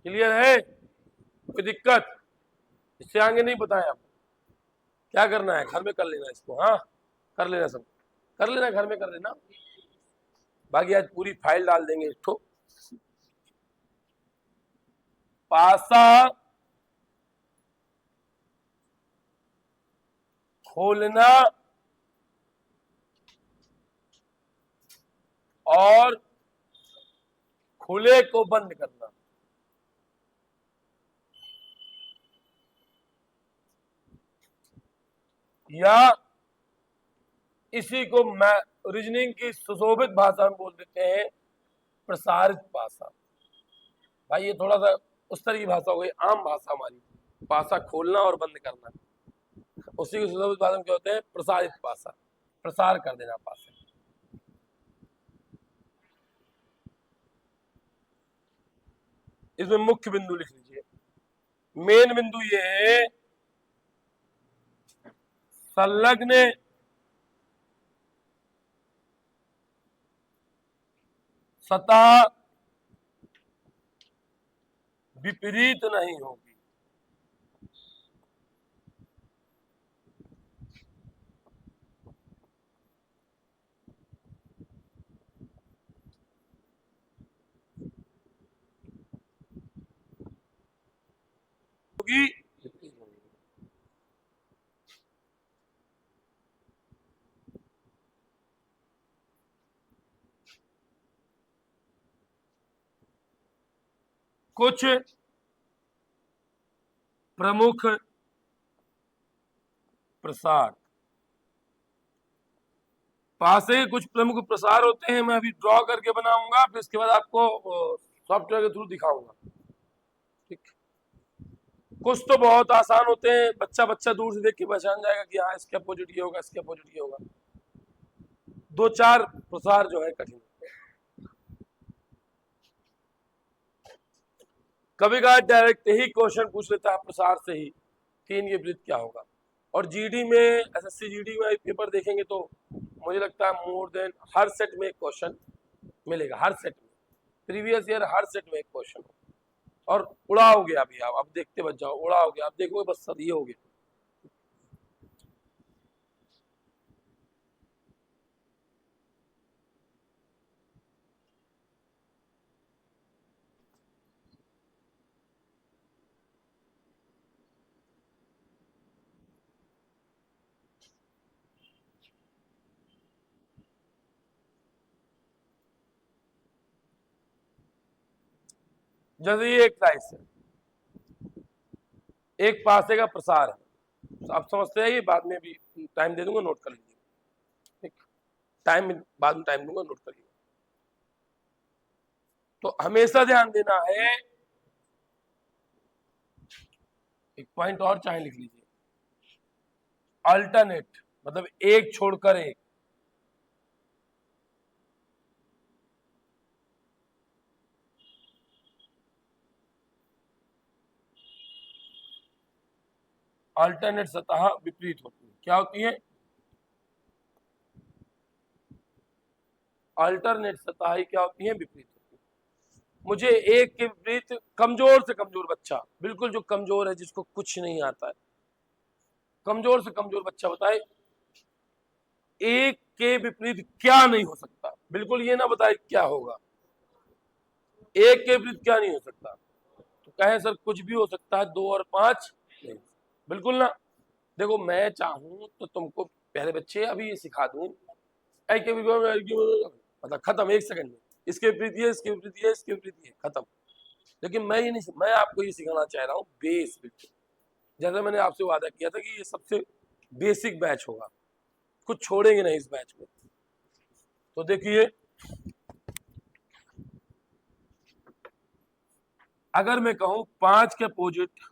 क्लियर है, कोई दिक्कत, इससे आगे नहीं बताया आपको। क्या करना है, घर में कर लेना इसको, हाँ कर लेना, सब कर लेना, घर में कर लेना। बाकी आज पूरी फाइल डाल देंगे इसको। पासा खोलना और खुले को बंद करना, या इसी को मैं रीजनिंग की सुशोभित भाषा में बोल देते हैं प्रसारित भाषा। भाई ये थोड़ा सा उस तरह की भाषा हो गई, आम भाषा हमारी, पासा खोलना और बंद करना, उसी को सुशोभित भाषा में क्या होते हैं, प्रसारित भाषा, प्रसार कर देना पासा। इसमें मुख्य बिंदु लिख लीजिए, मेन बिंदु ये है, संलग्न सतह विपरीत नहीं होगी। कुछ प्रमुख प्रसार, पासे के कुछ प्रमुख प्रसार होते हैं, मैं अभी ड्रॉ करके बनाऊंगा, फिर इसके बाद आपको सॉफ्टवेयर के थ्रू दिखाऊंगा। ठीक, कुछ तो बहुत आसान होते हैं, बच्चा बच्चा दूर से देख के पहचान जाएगा कि हाँ इसके अपोजिट ये होगा, इसके अपोजिट ये होगा। 2-4 प्रसार जो है कठिन, कभी कभार डायरेक्ट ही क्वेश्चन पूछ लेता है प्रसार से ही, 3 के विपरीत क्या होगा। और जीडी में, एसएससी जीडी में पेपर देखेंगे तो मुझे लगता है मोर देन हर सेट में एक क्वेश्चन मिलेगा, हर सेट में प्रीवियस ईयर हर सेट में एक क्वेश्चन हो, और उड़ाओगे अभी आप, अब देखते बच जाओ, उड़ाओगे आप, देखोगे बस सर ये हो गया। जैसे ये एक राइस है, एक पासे का प्रसार है, तो आप समझते हैं, ये बाद में भी टाइम दे दूंगा, नोट कर लीजिए, ठीक, टाइम बाद में टाइम दूंगा, नोट करिए। तो हमेशा ध्यान देना है, एक पॉइंट और चाहे लिख लीजिए, अल्टरनेट मतलब एक छोड़कर एक, अल्टरनेट सतह विपरीत होती है। क्या होती है? अल्टरनेट सतह क्या होती है? विपरीत होती है। मुझे एक के विपरीत कमजोर से कमजोर बच्चा, बिल्कुल जो कमजोर है, जिसको कुछ नहीं आता है, कमजोर से कमजोर बच्चा बताए एक के विपरीत क्या नहीं हो सकता, बिल्कुल ये ना बताए क्या होगा, एक के विपरीत क्या नहीं हो सकता, तो कहे सर कुछ भी हो सकता है, 2 और 5 नहीं, बिल्कुल ना। देखो मैं चाहूं तो तुमको पहले बच्चे अभी ये सिखा दूं, मतलब खत्म, 1 सेकंड में, इसके विपरीत ये, इसके विपरीत ये, इसके विपरीत ये, खत्म। लेकिन मैं ये नहीं, मैं आपको ये सिखाना चाह रहा हूँ बेस, बिल्कुल जैसे मैंने आपसे वादा किया था कि ये सबसे बेसिक बैच होगा, कुछ छोड़ेंगे नहीं इस बैच में। तो देखिए, अगर मैं कहूं 5 के अपोजिट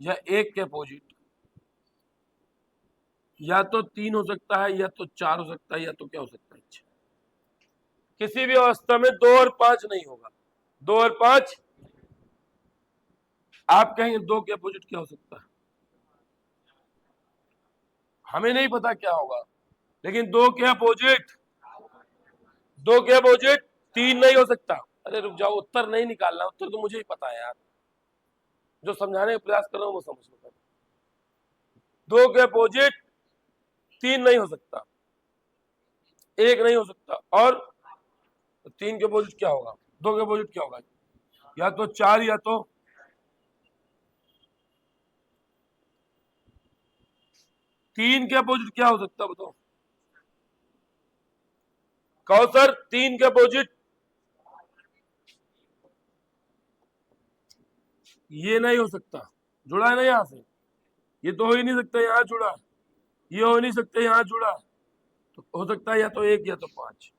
या 1 के अपोजिट, या तो 3 हो सकता है, या तो 4 हो सकता है, या तो क्या हो सकता है, किसी भी अवस्था में 2 और 5 नहीं होगा, 2 और 5। आप कहेंगे 2 के अपोजिट क्या हो सकता है, हमें नहीं पता क्या होगा, लेकिन 2 के अपोजिट, 2 के अपोजिट 3 नहीं हो सकता। अरे रुक जाओ, उत्तर नहीं निकालना, उत्तर तो मुझे ही पता है यार, जो समझाने का प्रयास कर रहा हूं वो समझ लो। 2 के अपोजिट 3 नहीं हो सकता, 1 नहीं हो सकता, और 3 के अपोजिट क्या होगा, 2 के अपोजिट क्या होगा, या तो 4, या तो 3 के अपोजिट क्या हो सकता है, बताओ। कहो सर 3 के अपोजिट, ये नहीं हो सकता, जुड़ा है ना यहां से, ये तो हो ही नहीं सकता, यहां जुड़ा, ये हो नहीं सकता, यहां जुड़ा, तो हो सकता है या तो 1 या तो 5,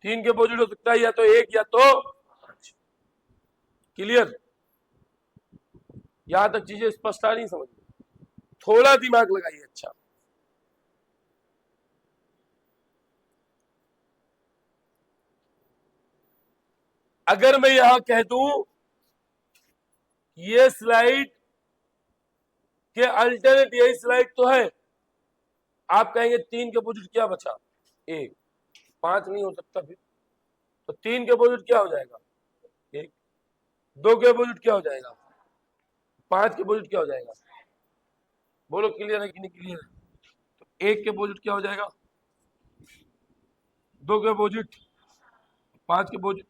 3 के अपोजिट हो सकता है या तो 1 या तो 5। क्लियर? यहां तक चीजें स्पष्ट आ नहीं, समझ में? थोड़ा दिमाग लगाइए। अच्छा, अगर मैं यहां कह दूं ये स्लाइड के अल्टरनेट यही स्लाइड तो है, आप कहेंगे 3 के अपोजिट क्या बचा, 1, 5 नहीं हो सकता, फिर तो 3 के अपोजिट क्या हो जाएगा, 1, 2 के अपोजिट क्या हो जाएगा, 5 के अपोजिट क्या हो जाएगा, बोलो क्लियर है कि नहीं क्लियर है? तो 1 के अपोजिट क्या हो जाएगा, 2 के अपोजिट, 5 के अपोजिट।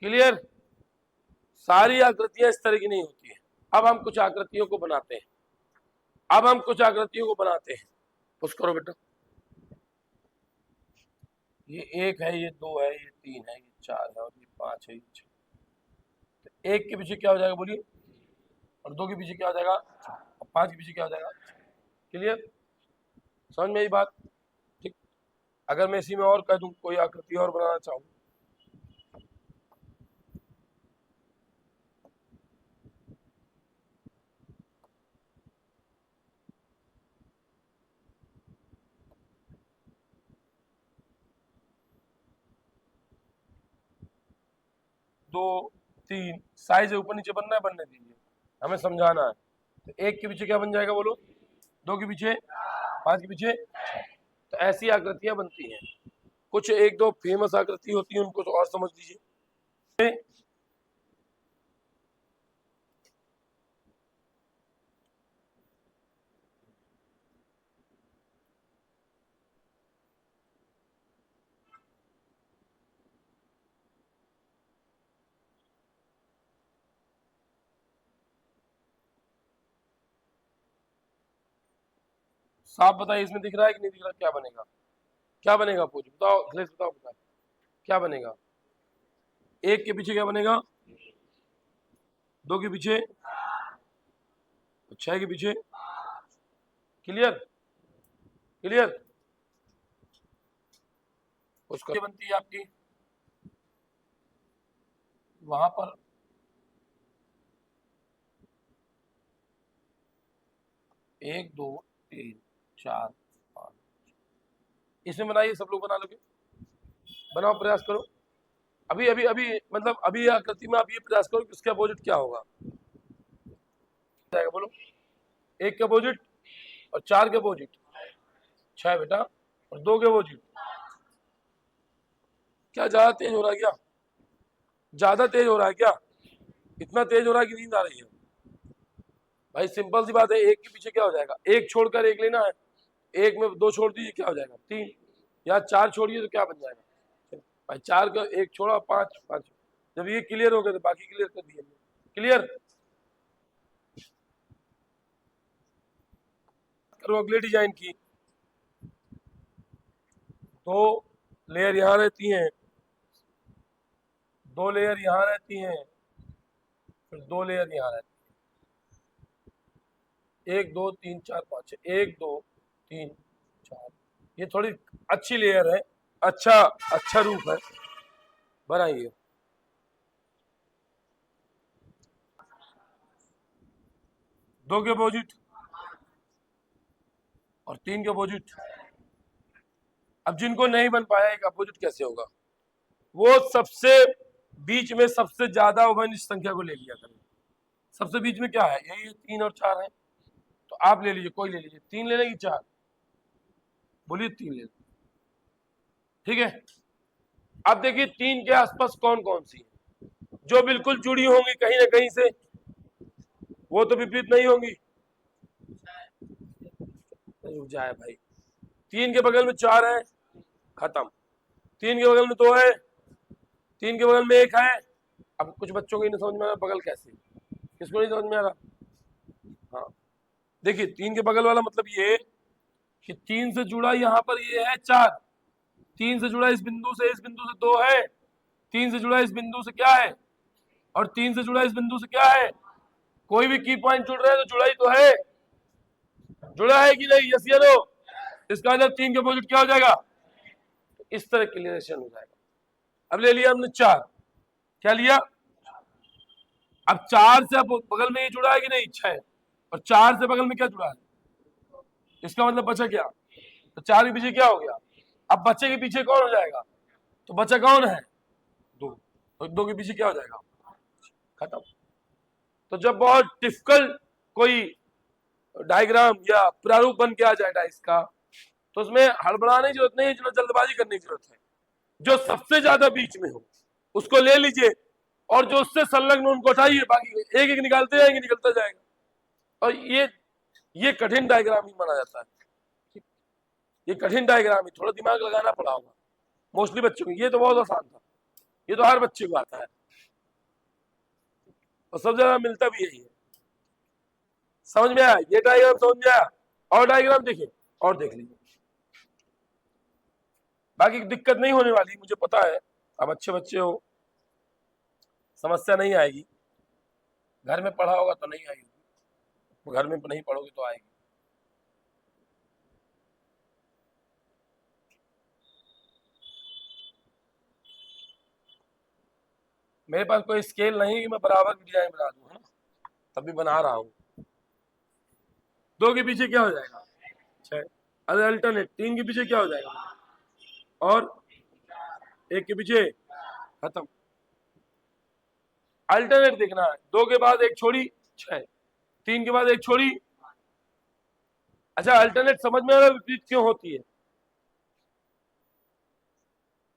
क्लियर? सारी आकृतियां इस तरह की नहीं होती है। अब हम कुछ आकृतियों को बनाते हैं, अब हम कुछ आकृतियों को बनाते हैं, पुश करो बेटा। ये 1 है, ये 2 है, ये 3 है, ये 4 है, और ये 5 है, ये 6। तो 1 के पीछे क्या हो जाएगा बोलिए, और 2 के पीछे क्या हो जाएगा, और 5 के पीछे क्या हो जाएगा। क्लियर? समझ में आई बात? ठीक। अगर मैं इसी में और कह दूं, कोई आकृति और बनाना चाहूं, दो, 3, साइज ऊपर नीचे बनना है, बनने दीजिए। हमें समझाना है। तो एक के पीछे क्या बन जाएगा बोलो, दो के पीछे, पांच के पीछे। तो ऐसी आकृतियां बनती हैं। कुछ एक दो फेमस आकृति होती है, उनको तो और समझ लीजिए। साफ बताइए, इसमें दिख रहा है कि नहीं दिख रहा? क्या बनेगा, क्या बनेगा पूछ, बताओ अखिलेश, बताओ बताओ क्या बनेगा। एक के पीछे क्या बनेगा, दो के पीछे, छह के पीछे। Clear, clear. उसको बनती है आपकी वहां पर एक दो तीन चार पाँच। इसमें बनाइए, सब लोग बना लोगे, बनाओ, प्रयास करो। अभी अभी अभी मतलब अभी आकृति में आप ये प्रयास करो कि उसका अपोजिट क्या होगा। जाएगा बोलो, एक के अपोजिट और चार के अपोजिट, छह बेटा, और दो के अपोजिट। क्या ज्यादा तेज हो रहा है क्या, ज्यादा तेज हो रहा है क्या, इतना तेज हो रहा है कि नींद आ रही है? भाई सिंपल सी बात है, एक के पीछे क्या हो जाएगा, एक छोड़कर एक लेना है, एक में दो छोड़ दीजिए क्या हो जाएगा, तीन। या चार छोड़िए तो क्या बन जाएगा भाई, चार का एक छोड़ा, पांच, पांच। जब ये क्लियर हो गया तो बाकी क्लियर कर दिए। क्लियर करो। अगले डिजाइन की दो लेयर यहां रहती हैं, दो लेयर यहां रहती हैं, फिर दो लेयर यहां रहती हैं, एक दो तीन चार पांच, एक दो तीन चार। ये थोड़ी अच्छी लेयर है, अच्छा अच्छा रूप है, बनाइए। दो के अपोजिट और तीन के अपोजिट। अब जिनको नहीं बन पाया एक अपोजिट कैसे होगा, वो सबसे बीच में सबसे ज्यादा उभयनिष्ठ संख्या को ले लिया करें। सबसे बीच में क्या है, यही है, तीन और चार है। तो आप ले लीजिए, कोई ले लीजिए, तीन ले लेंगे चार, बोलिए तीन ले, ठीक है। अब देखिए तीन के आसपास कौन कौन सी है जो बिल्कुल जुड़ी होंगी कहीं ना कहीं से, वो तो विपरीत नहीं होंगी। रुक जाए भाई, तीन के बगल में चार है, खत्म। तीन के बगल में दो है, तीन के बगल में एक है। अब कुछ बच्चों को नहीं समझ में आ रहा बगल कैसे, किसको नहीं समझ में आ रहा। हाँ, देखिए तीन के बगल वाला मतलब ये कि तीन से जुड़ा यहाँ पर ये है चार, तीन से जुड़ा इस बिंदु से, इस बिंदु से दो है, तीन से जुड़ा इस बिंदु से क्या है, और तीन से जुड़ा इस बिंदु से क्या है। कोई भी की पॉइंट जुड़ रहा है तो जुड़ा ही तो है, जुड़ा है कि नहीं, यस या नो। इसका मतलब तीन के अपोजिट क्या हो जाएगा, तो इस तरह क्लियरेशन हो जाएगा। अब ले लिया हमने चार, क्या लिया, अब चार से बगल में ये जुड़ा है कि नहीं, छह, और चार से बगल में क्या जुड़ा है, इसका मतलब बचा क्या, तो चार के पीछे क्या हो गया। अब बच्चे के पीछे कौन हो जाएगा, तो बचा कौन है, दो, तो दो के पीछे क्या हो जाएगा, खत्म। तो जब बहुत डिफिकल्ट कोई डायग्राम या प्रारूप बन के आ जाएगा इसका, तो उसमें हड़बड़ाने की जरूरत नहीं है, जल्दबाजी करने की जरूरत है। जो सबसे ज्यादा बीच में हो उसको ले लीजिए, और जो उससे संलग्न उनको हटाइए, बाकी एक एक निकालते जाएंगे, निकलता जाएगा। और ये कठिन डायग्राम ही माना जाता है, ये कठिन डायग्राम ही, थोड़ा दिमाग लगाना पड़ा होगा मोस्टली बच्चों को। ये तो बहुत आसान था, ये तो हर बच्चे को आता है, और सबसे ज्यादा मिलता भी यही है। समझ में आया, ये डायग्राम समझ में आया, और डायग्राम देखिए, और देख लीजिए, बाकी दिक्कत नहीं होने वाली, मुझे पता है आप अच्छे बच्चे हो, समस्या नहीं आएगी। घर में पढ़ा होगा तो नहीं आएगी, घर में नहीं पढ़ोगे तो आएगी। मेरे पास कोई स्केल नहीं कि मैं बराबर की डिजाइन बना दूं, है ना, तब भी बना रहा हूं। दो के पीछे क्या हो जाएगा, छह। अरे अल्टरनेट, तीन के पीछे क्या हो जाएगा, और एक के पीछे, खत्म। अल्टरनेट देखना है, दो के बाद एक छोड़ी, 6, 3 के बाद 1 छोड़ी। अच्छा, अल्टरनेट समझ में आ रहा है विपरीत क्यों होती है?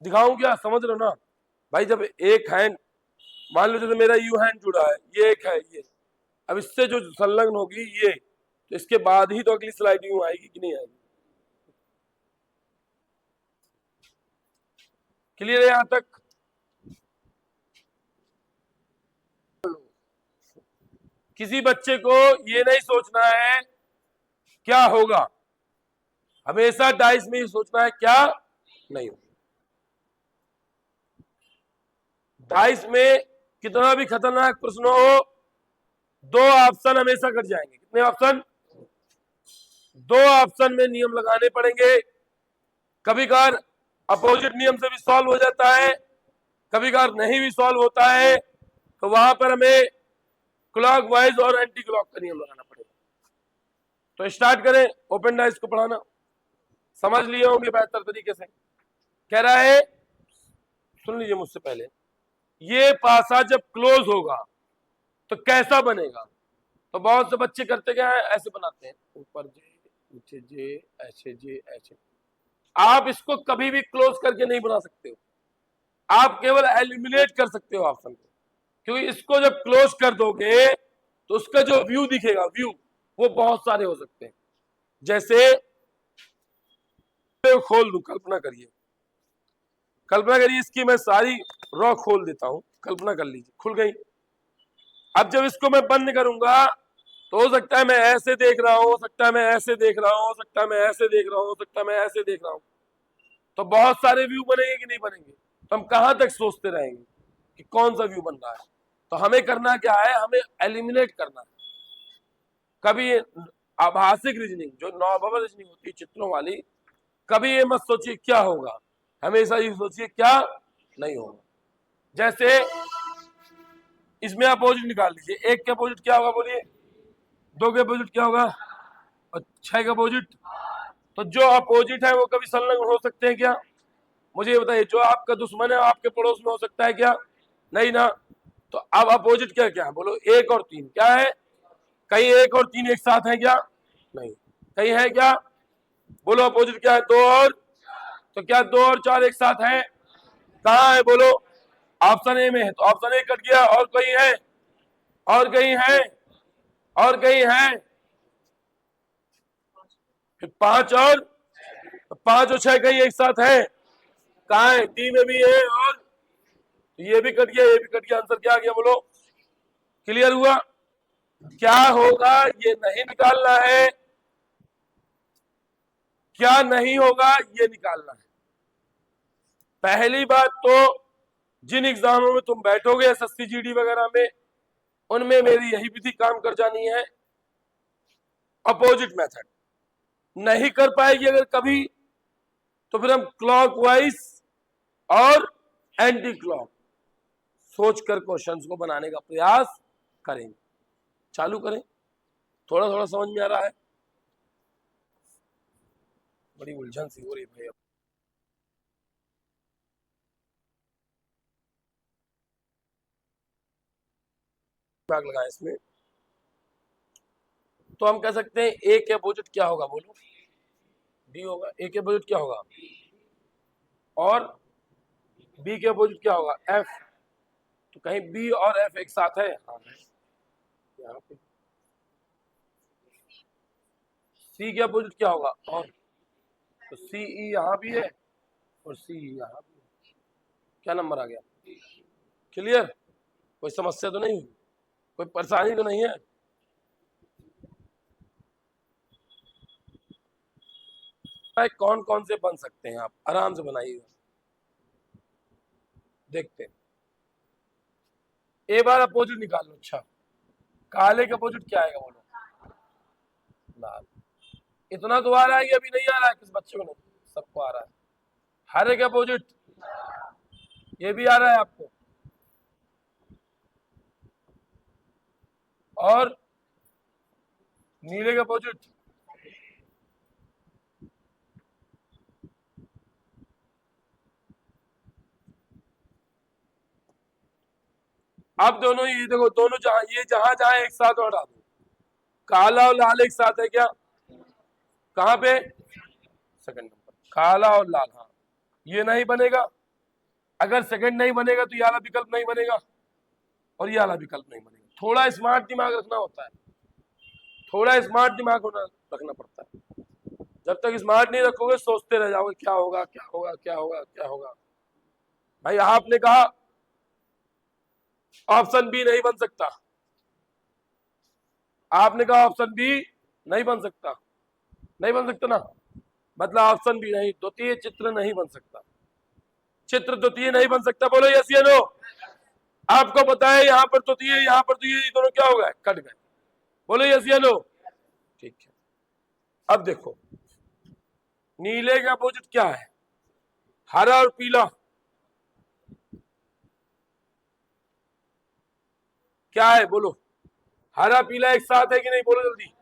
दिखाऊं क्या? समझ रहे हो ना भाई? जब एक हैंड, मान लो जैसे मेरा यू हैंड जुड़ा है, ये एक है, ये अब इससे जो संलग्न होगी ये, तो इसके बाद ही तो अगली स्लाइड यूं आएगी कि नहीं आएगी? क्लियर है यहां तक? किसी बच्चे को ये नहीं सोचना है क्या होगा, हमेशा डाइस में ही सोचना है क्या नहीं होगा। डाइस में कितना भी खतरनाक प्रश्न हो, 2 ऑप्शन हमेशा कट जाएंगे। कितने ऑप्शन? 2 ऑप्शन में नियम लगाने पड़ेंगे। कभी कभार अपोजिट नियम से भी सॉल्व हो जाता है, कभी कभार नहीं भी सॉल्व होता है, तो वहां पर हमें क्लॉक वाइज और एंटी क्लॉक का नियम लगाना पड़ेगा। तो स्टार्ट करें ओपन डाइस को पढ़ाना। समझ लिए होंगे बेहतर तरीके से। कह रहा है, सुन लीजिए मुझसे पहले, ये पासा जब क्लोज होगा तो कैसा बनेगा? तो बहुत से बच्चे करते क्या है, ऐसे बनाते हैं, ऊपर जे, नीचे जे, ऐसे जे, ऐसे। आप इसको कभी भी क्लोज करके नहीं बना सकते हो, आप केवल एलिमिनेट कर सकते हो ऑप्शन को, क्योंकि इसको जब क्लोज कर दोगे तो उसका जो व्यू दिखेगा, व्यू वो बहुत सारे हो सकते हैं। जैसे खोल दू, कल्पना करिए, कल्पना करिए इसकी मैं सारी रॉ खोल देता हूं, कल्पना कर लीजिए खुल गई। अब जब इसको मैं बंद करूंगा तो हो सकता है मैं ऐसे देख रहा हूं, हो सकता है मैं ऐसे देख रहा हूं, हो सकता है मैं ऐसे देख रहा हूं, हो सकता है मैं ऐसे देख रहा हूं, तो बहुत सारे व्यू बनेंगे कि नहीं बनेंगे? तो हम कहां तक सोचते रहेंगे कि कौन सा व्यू बन रहा है? तो हमें करना क्या है, हमें एलिमिनेट करना है। कभी आभासिक रीजनिंग, जो नॉर्मल रीजनिंग होती है चित्रों वाली, कभी ये मत सोचिए क्या होगा, हमेशा ये सोचिए क्या नहीं होगा। जैसे इसमें अपोजिट निकाल लीजिए, 1 के अपोजिट क्या होगा बोलिए, 2 के अपोजिट क्या होगा, और 6 के अपोजिट। तो जो अपोजिट है वो कभी संलग्न हो सकते हैं क्या? मुझे ये बताइए, जो आपका दुश्मन है आपके पड़ोस में हो सकता है क्या? नहीं ना। तो अब अपोजिट क्या क्या है बोलो? 1 और 3 क्या है? कहीं 1 और 3 एक साथ है क्या? नहीं। कहीं है क्या? बोलो अपोजिट क्या है? 2 और, तो क्या 2 और 4 एक साथ है? कहाँ है बोलो? ऑप्शन ए में है, तो ऑप्शन ए कट गया। और कहीं है? और कहीं है? और कहीं है? फिर 5 और 5 और 6 कहीं एक साथ है? कहाँ है? डी में भी है, और ये भी कट गया, ये भी कट गया। आंसर क्या आ गया बोलो? क्लियर हुआ? क्या होगा ये नहीं निकालना है, क्या नहीं होगा ये निकालना है। पहली बात तो, जिन एग्जामों में तुम बैठोगे एसएससी जीडी वगैरह में, उनमें मेरी यही विधि काम कर जानी है, अपोजिट मेथड। नहीं कर पाएगी अगर कभी, तो फिर हम क्लॉकवाइज और एंटी क्लॉक सोचकर क्वेश्चंस को बनाने का प्रयास करेंगे। चालू करें, थोड़ा थोड़ा समझ में आ रहा है? बड़ी उलझन सी हो रही है भाई। दिमाग लगाए इसमें। तो हम कह सकते हैं ए के अपोजिट क्या होगा बोलो? डी होगा। ए के अपोजिट क्या होगा? और बी के अपोजिट क्या होगा? एफ। तो कहीं बी और एफ एक साथ है? हाँ है। यहाँ पे सी के अपोजिट क्या होगा? और, तो सी ई यहाँ भी है और सी ई यहाँ भी है। क्या नंबर आ गया? क्लियर? कोई समस्या तो नहीं हुई? कोई परेशानी तो नहीं है? कौन कौन से बन सकते हैं, आप आराम से बनाइएगा, देखते हैं। ए बार अपोजिट निकाल लो। अच्छा, काले के अपोजिट क्या आएगा बोलो? लाल। इतना तो आ रहा है कि अभी नहीं आ रहा है? किस बच्चे को नहीं? सबको आ रहा है। हरे के अपोजिट ये भी आ रहा है आपको? और नीले के अपोजिट? अब दोनों ये देखो, दोनों जहां ये जहां जहां एक साथ और हटा दो, काला और लाल एक साथ है क्या? कहां पे? सेकंड नंबर, काला और लाल। हाँ, ये नहीं बनेगा। अगर सेकंड नहीं बनेगा तो ये वाला विकल्प नहीं बनेगा और ये वाला विकल्प नहीं बनेगा। थोड़ा स्मार्ट दिमाग रखना होता है, थोड़ा स्मार्ट दिमाग होना रखना पड़ता है। जब तक स्मार्ट नहीं रखोगे सोचते रह जाओगे क्या होगा क्या होगा क्या होगा क्या होगा। भाई आपने कहा ऑप्शन बी नहीं बन सकता, आपने कहा ऑप्शन बी नहीं बन सकता, नहीं बन सकता ना, मतलब ऑप्शन बी नहीं, द्वितीय चित्र नहीं बन सकता, चित्र द्वितीय नहीं बन सकता। बोलो यस या नो। आपको पता है यहाँ पर द्वितीय, यहाँ पर द्वितीय, ये दोनों क्या हो गए? कट गए। बोलो यस या नो। ठीक है, अब देखो नीले का अपोजिट क्या है? हरा और पीला। क्या है बोलो? हरा पीला एक साथ है कि नहीं? बोलो जल्दी।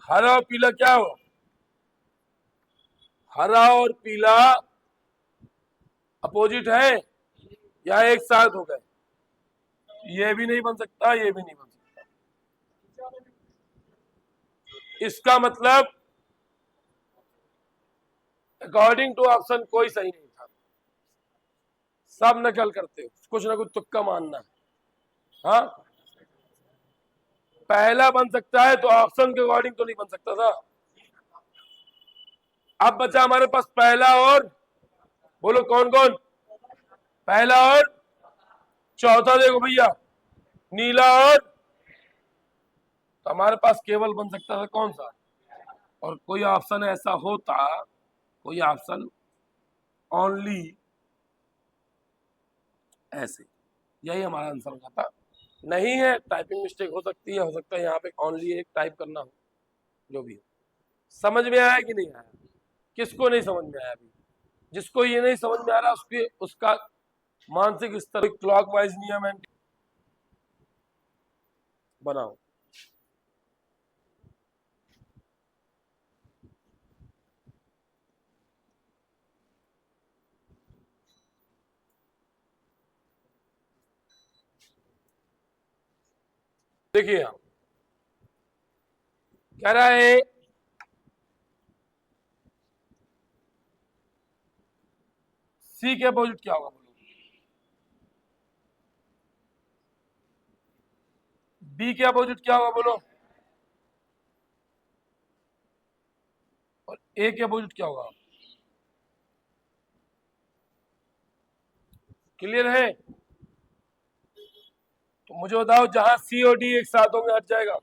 हरा और पीला क्या हो? हरा और पीला अपोजिट है या एक साथ हो गए? ये भी नहीं बन सकता, ये भी नहीं बन सकता। इसका मतलब अकॉर्डिंग टू ऑप्शन कोई सही नहीं था, सब नकल करते हो, कुछ ना कुछ तुक्का मानना है। हाँ, पहला बन सकता है तो ऑप्शन के अकॉर्डिंग तो नहीं बन सकता था। अब बचा हमारे पास पहला और, बोलो कौन कौन? पहला और चौथा। देखो भैया, नीला और, तो हमारे पास केवल बन सकता था कौन सा? और कोई ऑप्शन ऐसा होता, कोई ऑप्शन ओनली ऐसे, यही हमारा आंसर होगा था। नहीं है, टाइपिंग मिस्टेक हो सकती है, हो सकता है यहाँ पे ओनली एक टाइप करना हो, जो भी हो। समझ में आया कि नहीं आया? किसको नहीं समझ में आया? अभी जिसको ये नहीं समझ में आ रहा उसके उसका मानसिक स्तर क्लॉकवाइज नियम है, बनाओ। देखिए आप कह रहा है सी के अपोजिट क्या होगा? बोलो। बी के अपोजिट क्या होगा? बोलो। और ए के अपोजिट क्या होगा? क्लियर है? तो मुझे बताओ, जहां सी और डी एक साथ होंगे हट जाएगा,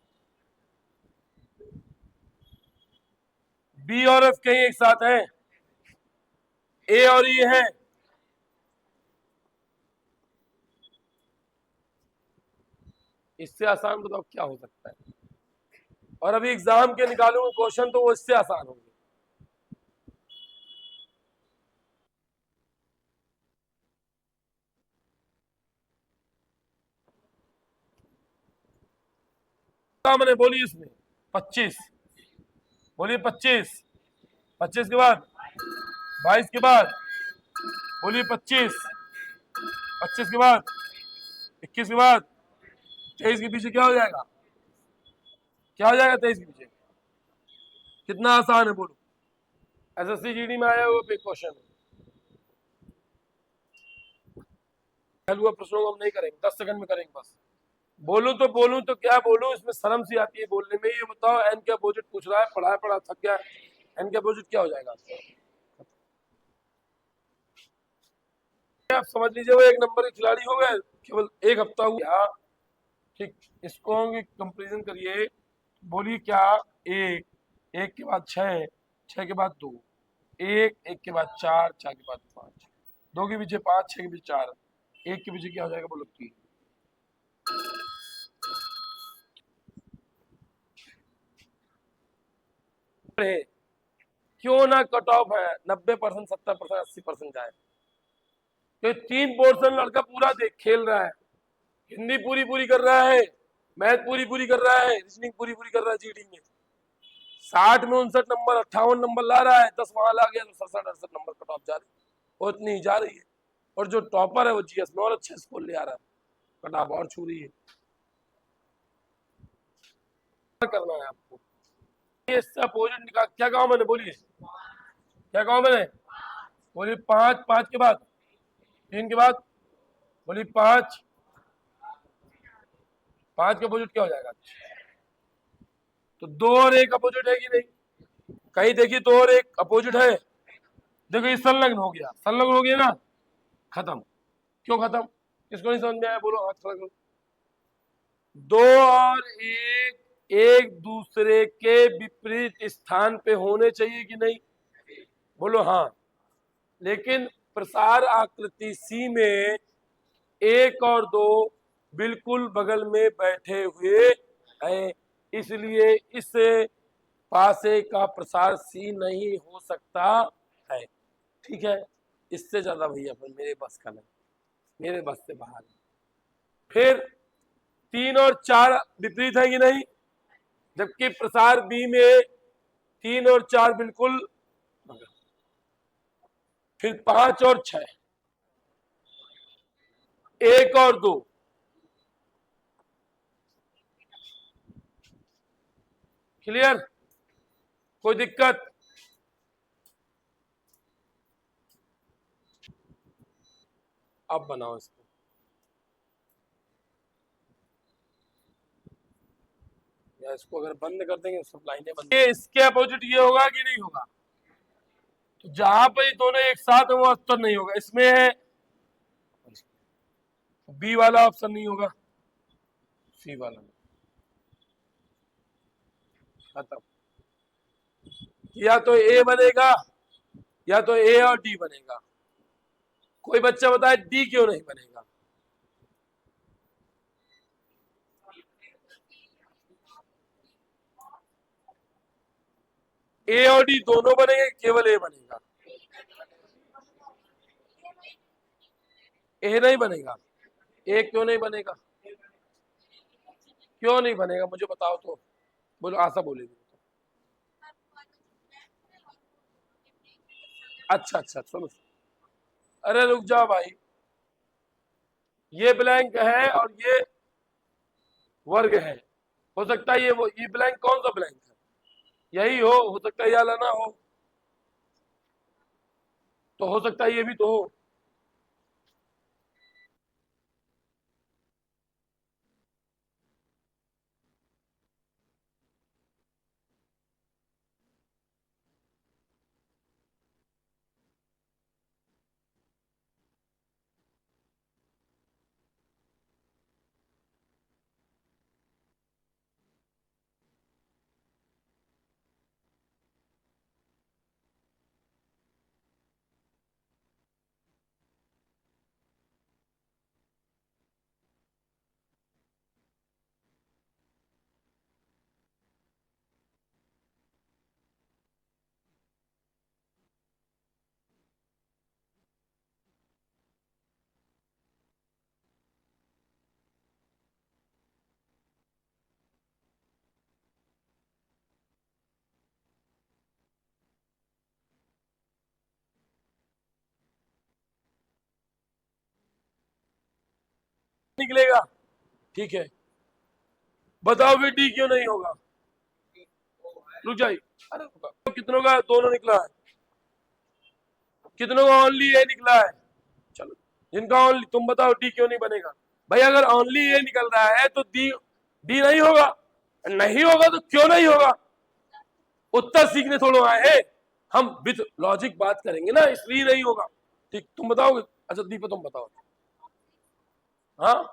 बी और एफ कहीं एक साथ है, ए और ई है, इससे आसान बताओ क्या हो सकता है? और अभी एग्जाम के निकालूंगा क्वेश्चन तो वो इससे आसान होंगे। मैंने बोली इसमें 25, बोलिए 25, 25 के बाद 22 के बाद, बोलिए 25, 25 के बाद 21 के बाद 23 के पीछे क्या हो जाएगा? क्या हो जाएगा 23 के पीछे? कितना आसान है बोलो। एसएससी जीडी में आया हुआ क्वेश्चन है। हुआ प्रश्नों को हम नहीं करेंगे, 10 सेकंड में करेंगे बस। बोलूं तो क्या बोलूं, इसमें शर्म सी आती है बोलने में। ये बताओ एन के अपोजिट पूछ रहा है, पढ़ाया पढ़ा थक गया, एन के अपोजिट क्या हो जाएगा? आप समझ लीजिए वो एक नंबर के खिलाड़ी हो गए, केवल एक हफ्ता हुआ। ठीक, इसको कंपेरिजन करिए, बोलिए क्या? एक, एक के बाद 6, 6 के बाद 2, एक, एक के बाद 4, 4 के बाद 5, 2 के पीछे 5, 6 के पीछे 4, एक के पीछे क्या हो जाएगा? बोलो 3। क्यों ना कट ऑफ है 90%, 70%, 80% जाए, तो 3 पोर्शन लड़का पूरा देख खेल रहा है, हिंदी पूरी पूरी कर रहा है, मैथ पूरी पूरी कर रहा है, रीजनिंग पूरी पूरी कर रहा है, जीडी में 60 में 59 नंबर 58 नंबर ला रहा है, 10 वहां ला गया तो 67 68 नंबर कट ऑफ जा रही है, वो इतनी ही जा रही है। और जो टॉपर है वो जीएस में और अच्छे स्कोर ले आ रहा है, कट ऑफ और छू रही है। क्या करना है आपको, इससे अपोजिट निकाल। क्या कहा मैंने, बोलिए क्या कहा मैंने, बोलिए 5, 5 के बाद 3 के बाद, बोलिए 5, 5 के अपोजिट क्या हो जाएगा, तो 2 और 1 अपोजिट है कि नहीं, कहीं देखिए 2 और 1 अपोजिट है, देखो ये संलग्न हो गया, संलग्न हो गया ना, खत्म। क्यों खत्म, किसको नहीं समझ में आया, बोलो हाथ खड़ा करो। 2 और 1 एक दूसरे के विपरीत स्थान पे होने चाहिए कि नहीं, बोलो हाँ। लेकिन प्रसार आकृति सी में 1 और 2 बिल्कुल बगल में बैठे हुए हैं, इसलिए इस पासे का प्रसार सी नहीं हो सकता है। ठीक है, इससे ज्यादा भैया मेरे बस का नहीं, मेरे बस से बाहर है। फिर 3 और 4 विपरीत है कि नहीं, जबकि प्रसार बी में 3 और 4 बिल्कुल। फिर 5 और 6, 1 और 2, क्लियर, कोई दिक्कत, अब बनाओ इसको, या इसको अगर बंद कर देंगे सब लाइनें बंद, इसके अपोजिट ये होगा कि नहीं होगा, तो जहां पर ये दोनों एक साथ है वो अस्तर नहीं होगा, इसमें है बी वाला ऑप्शन नहीं होगा, सी वाला खत्म। या तो ए बनेगा या तो ए और डी बनेगा, कोई बच्चा बताए डी क्यों नहीं बनेगा, ए और डी दोनों बनेंगे, केवल ए बनेगा, ए नहीं बनेगा, ए क्यों नहीं बनेगा, क्यों नहीं बनेगा मुझे बताओ तो, बोलो, आशा बोलेगी। अच्छा अच्छा सुनो, अरे रुक जाओ भाई, ये ब्लैंक है और ये वर्ग है, हो सकता है ये ब्लैंक कौन सा ब्लैंक है, यही हो सकता है, ये वाला ना हो, तो हो सकता है ये भी तो हो। निकलेगा, ठीक है, बताओ भी डी क्यों नहीं होगा, रुक जाइए, अरे रुका, कितनों का दोनों निकला है, कितनों का ओनली ए निकला है, चलो जिनका ओनली, तुम बताओ डी क्यों नहीं बनेगा, भाई अगर ओनली ए निकल रहा है तो डी, डी नहीं होगा, नहीं होगा तो क्यों नहीं होगा, उत्तर सीखने थोड़ा आए हैं हम, विद लॉजिक बात करेंगे ना, इसलिए नहीं होगा। ठीक, तुम बताओगे, अच्छा दीपक तुम बताओ, हाँ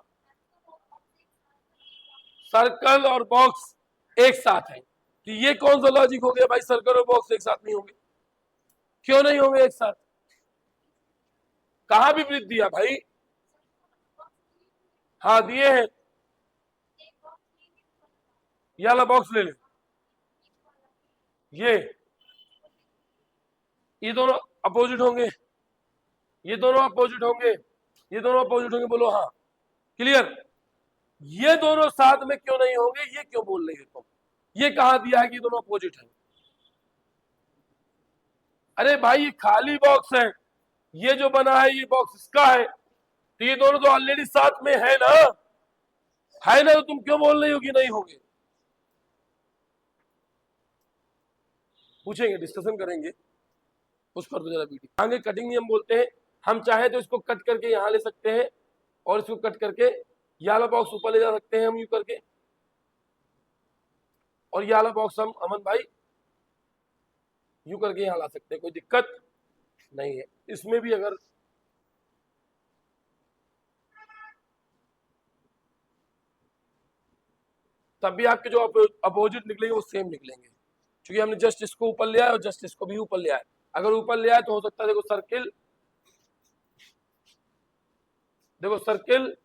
सर्कल और बॉक्स एक साथ है, तो ये कौन सा लॉजिक हो गया भाई, सर्कल और बॉक्स एक साथ नहीं होंगे, क्यों नहीं होंगे एक साथ, कहां विपरीत दिया भाई, हाँ दिए हैं, ये वाला बॉक्स ले ले, ये दोनों अपोजिट होंगे, ये दोनों अपोजिट होंगे, ये दोनों अपोजिट होंगे, बोलो हाँ, क्लियर, ये दोनों साथ में क्यों नहीं होंगे, ये क्यों बोल रही है तुम, ये कहा दिया है कि दोनों अपोजिट है, अरे भाई ये खाली बॉक्स है, ये जो बना है ये बॉक्स इसका है, तो ये दोनों तो ऑलरेडी साथ में है ना, है ना, तो तुम क्यों बोल रही हो कि नहीं होंगे? पूछेंगे, डिस्कशन करेंगे उस पर, तो जरा वीडियो आगे। कटिंग नियम बोलते हैं, हम चाहे तो इसको कट करके यहां ले सकते हैं और इसको कट करके ये वाला बॉक्स ऊपर ले जा सकते हैं हम यूं करके, और ये वाला बॉक्स हम अमन भाई यूं करके यहां ला सकते हैं, कोई दिक्कत नहीं है इसमें भी। अगर तब भी आपके जो अपोजिट निकलेंगे वो सेम निकलेंगे, क्योंकि हमने जस्ट इसको ऊपर लिया है और जस्ट इसको भी ऊपर लिया है। अगर ऊपर लिया है तो हो सकता है, देखो सर्किल, देखो सर्किल,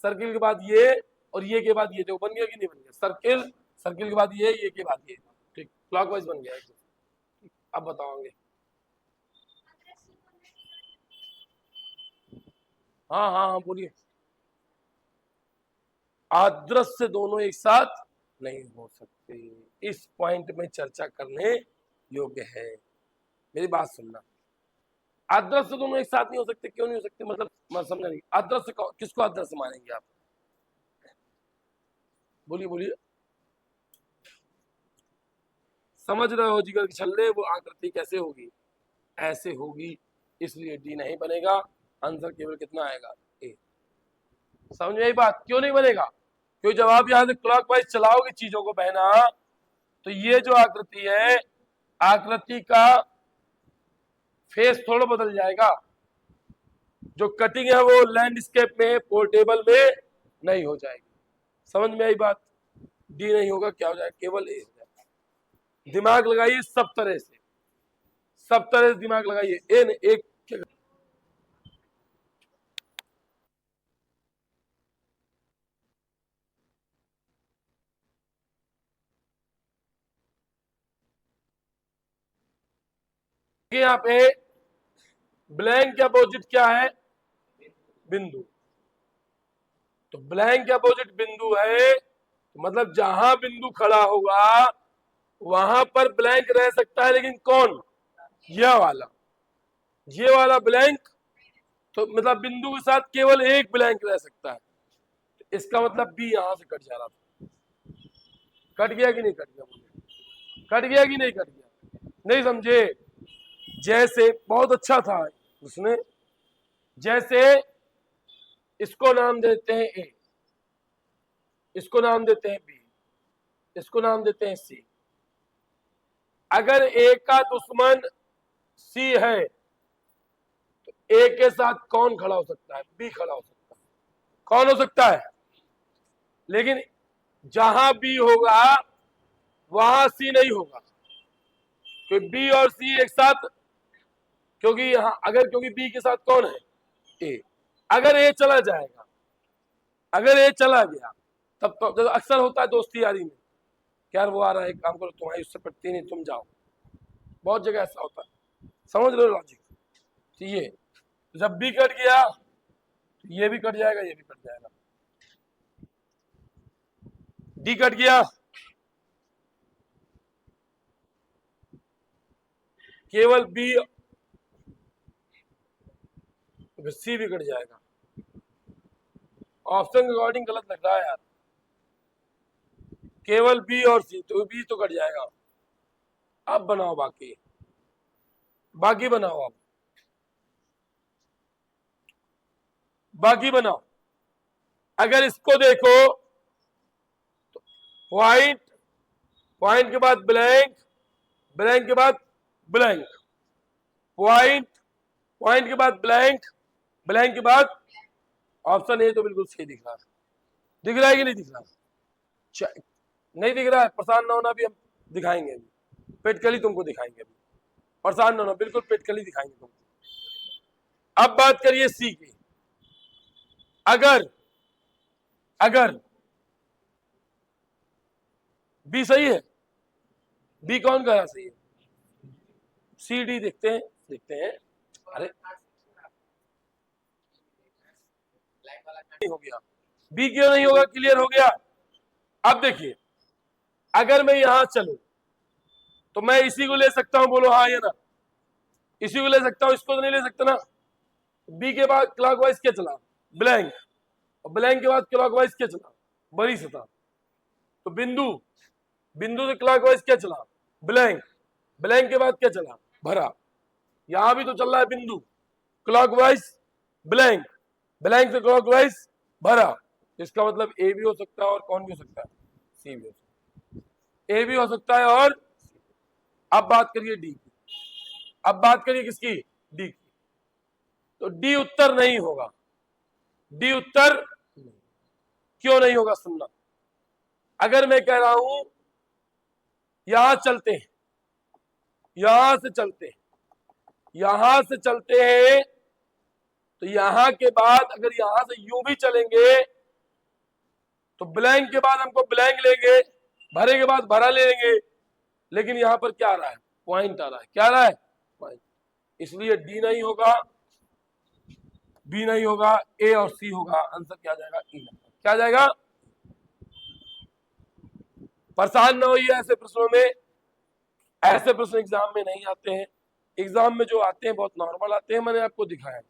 सर्किल के बाद ये और ये के बाद ये, देखो बन गया कि नहीं बन गया? सर्किल, सर्किल के बाद ये के बाद ये, ठीक, क्लॉकवाइज बन गया। अब बताओगे? हाँ हाँ हाँ बोलिए। आदर्श दोनों एक साथ नहीं हो सकते, इस पॉइंट में चर्चा करने योग्य है। मेरी बात सुनना, आदर्श दोनों एक साथ नहीं हो सकते, क्यों नहीं हो सकते? मतलब मैं समझ नहीं, आदर्श किसको आदर्श मानेंगे आप? बोलिए बोलिए। समझ रहे हो जिगर के छल्ले, वो आकृति कैसे होगी? ऐसे होगी, इसलिए डी नहीं बनेगा। आंसर केवल कितना आएगा? ए। समझ में आई बात? क्यों नहीं बनेगा? क्योंकि जब आप यहां से क्लॉकवाइज चलाओगे चीजों को बहना, तो ये जो आकृति है, आकृति का फेस थोड़ा बदल जाएगा। जो कटिंग है वो लैंडस्केप में, पोर्टेबल में नहीं हो जाएगी। समझ में आई बात? डी नहीं होगा, क्या हो जाएगा? केवल ए हो जाएगा। दिमाग लगाइए सब तरह से, सब तरह से दिमाग लगाइए। एन एक यहाँ पे ब्लैंक के अपोजिट क्या है? बिंदु। तो ब्लैंक के अपोजिट बिंदु है, तो मतलब जहां बिंदु खड़ा होगा वहां पर ब्लैंक रह सकता है, लेकिन कौन? यह वाला, ये वाला ब्लैंक। तो मतलब बिंदु के साथ केवल एक ब्लैंक रह सकता है। तो इसका मतलब बी यहां से कट जा रहा था। कट गया कि नहीं कट गया? बोलिए, कट गया कि नहीं कट गया? नहीं समझे? जैसे बहुत अच्छा था उसने, जैसे इसको नाम देते हैं ए, इसको नाम देते हैं बी, इसको नाम देते हैं सी। अगर ए का दुश्मन सी है तो ए के साथ कौन खड़ा हो सकता है? बी खड़ा हो सकता है। कौन हो सकता है? लेकिन जहां बी होगा वहां सी नहीं होगा, क्योंकि बी और सी एक साथ, क्योंकि यहां अगर, क्योंकि बी के साथ कौन है? ए। अगर ए चला जाएगा, अगर ए चला गया, तब तो अक्सर होता है दोस्ती यारी में, यार वो आ रहा है, काम करो, तुम्हारी उससे पटती नहीं, तुम जाओ। बहुत जगह ऐसा होता है, समझ लो लॉजिक। तो ये जब भी कट गया तो ये भी कट जाएगा, ये भी कट जाएगा। डी कट गया, केवल बी, सी भी कट जाएगा। ऑप्शन के अकॉर्डिंग गलत लग रहा है यार, केवल बी और सी, तो बी तो कट जाएगा। अब बनाओ बाकी, बाकी बनाओ, अब बाकी बनाओ। अगर इसको देखो तो पॉइंट, पॉइंट के बाद ब्लैंक, ब्लैंक के बाद ब्लैंक, पॉइंट, पॉइंट के बाद ब्लैंक, ब्लैंक के बाद ऑप्शन ए तो बिल्कुल सही दिख रहा है। दिख रहा है कि नहीं दिख रहा? नहीं दिख रहा है? परेशान ना होना, भी हम दिखाएंगे, पेटकली तुमको दिखाएंगे, परेशान ना होना, बिल्कुल पेटकली दिखाएंगे तुमको। अब बात करिए सी की। अगर, अगर बी सही है, बी कौन कह रहा सही है? सी डी देखते हैं, देखते हैं। अरे नहीं हो गया, बी क्यों नहीं होगा? क्लियर हो गया। अब देखिए, अगर मैं यहां चलूं तो मैं इसी को ले सकता हूं, बोलो हाँ या ना? इसी को ले सकता हूं, इसको तो नहीं ले सकता ना। बी के बाद क्लॉकवाइज क्या चला, ब्लैंक, और ब्लैंक के बाद क्लॉकवाइज क्या चला, बड़ी सतह। तो बिंदु, बिंदु से क्लॉकवाइज क्या चला, ब्लैंक, ब्लैंक के बाद क्या चला, भरा। यहां भी तो चल रहा है बिंदु, क्लॉकवाइज ब्लैंक, ब्लैंक से क्लॉकवाइज भरा। इसका मतलब ए भी हो सकता है और कौन भी हो सकता है, सी भी हो सकता है। ए भी हो सकता है और अब बात करिए डी की, अब बात करिए किसकी, डी की। तो डी उत्तर नहीं होगा, डी उत्तर क्यों नहीं होगा सुनना। अगर मैं कह रहा हूं यहां चलते हैं, यहां से चलते हैं, यहां से चलते हैं, तो यहां के बाद अगर यहां से यूं भी चलेंगे तो ब्लैंक के बाद हमको ब्लैंक लेंगे, भरे के बाद भरा ले लेंगे, लेकिन यहां पर क्या आ रहा है, पॉइंट आ रहा है। क्या आ रहा है, पॉइंट। इसलिए डी नहीं होगा, बी नहीं होगा, ए और सी होगा। आंसर क्या जाएगा, ई नंबर। क्या जाएगा, परेशान ना होइए ऐसे प्रश्नों में, ऐसे प्रश्न एग्जाम में नहीं आते हैं। एग्जाम में जो आते हैं बहुत नॉर्मल आते हैं, मैंने आपको दिखाया।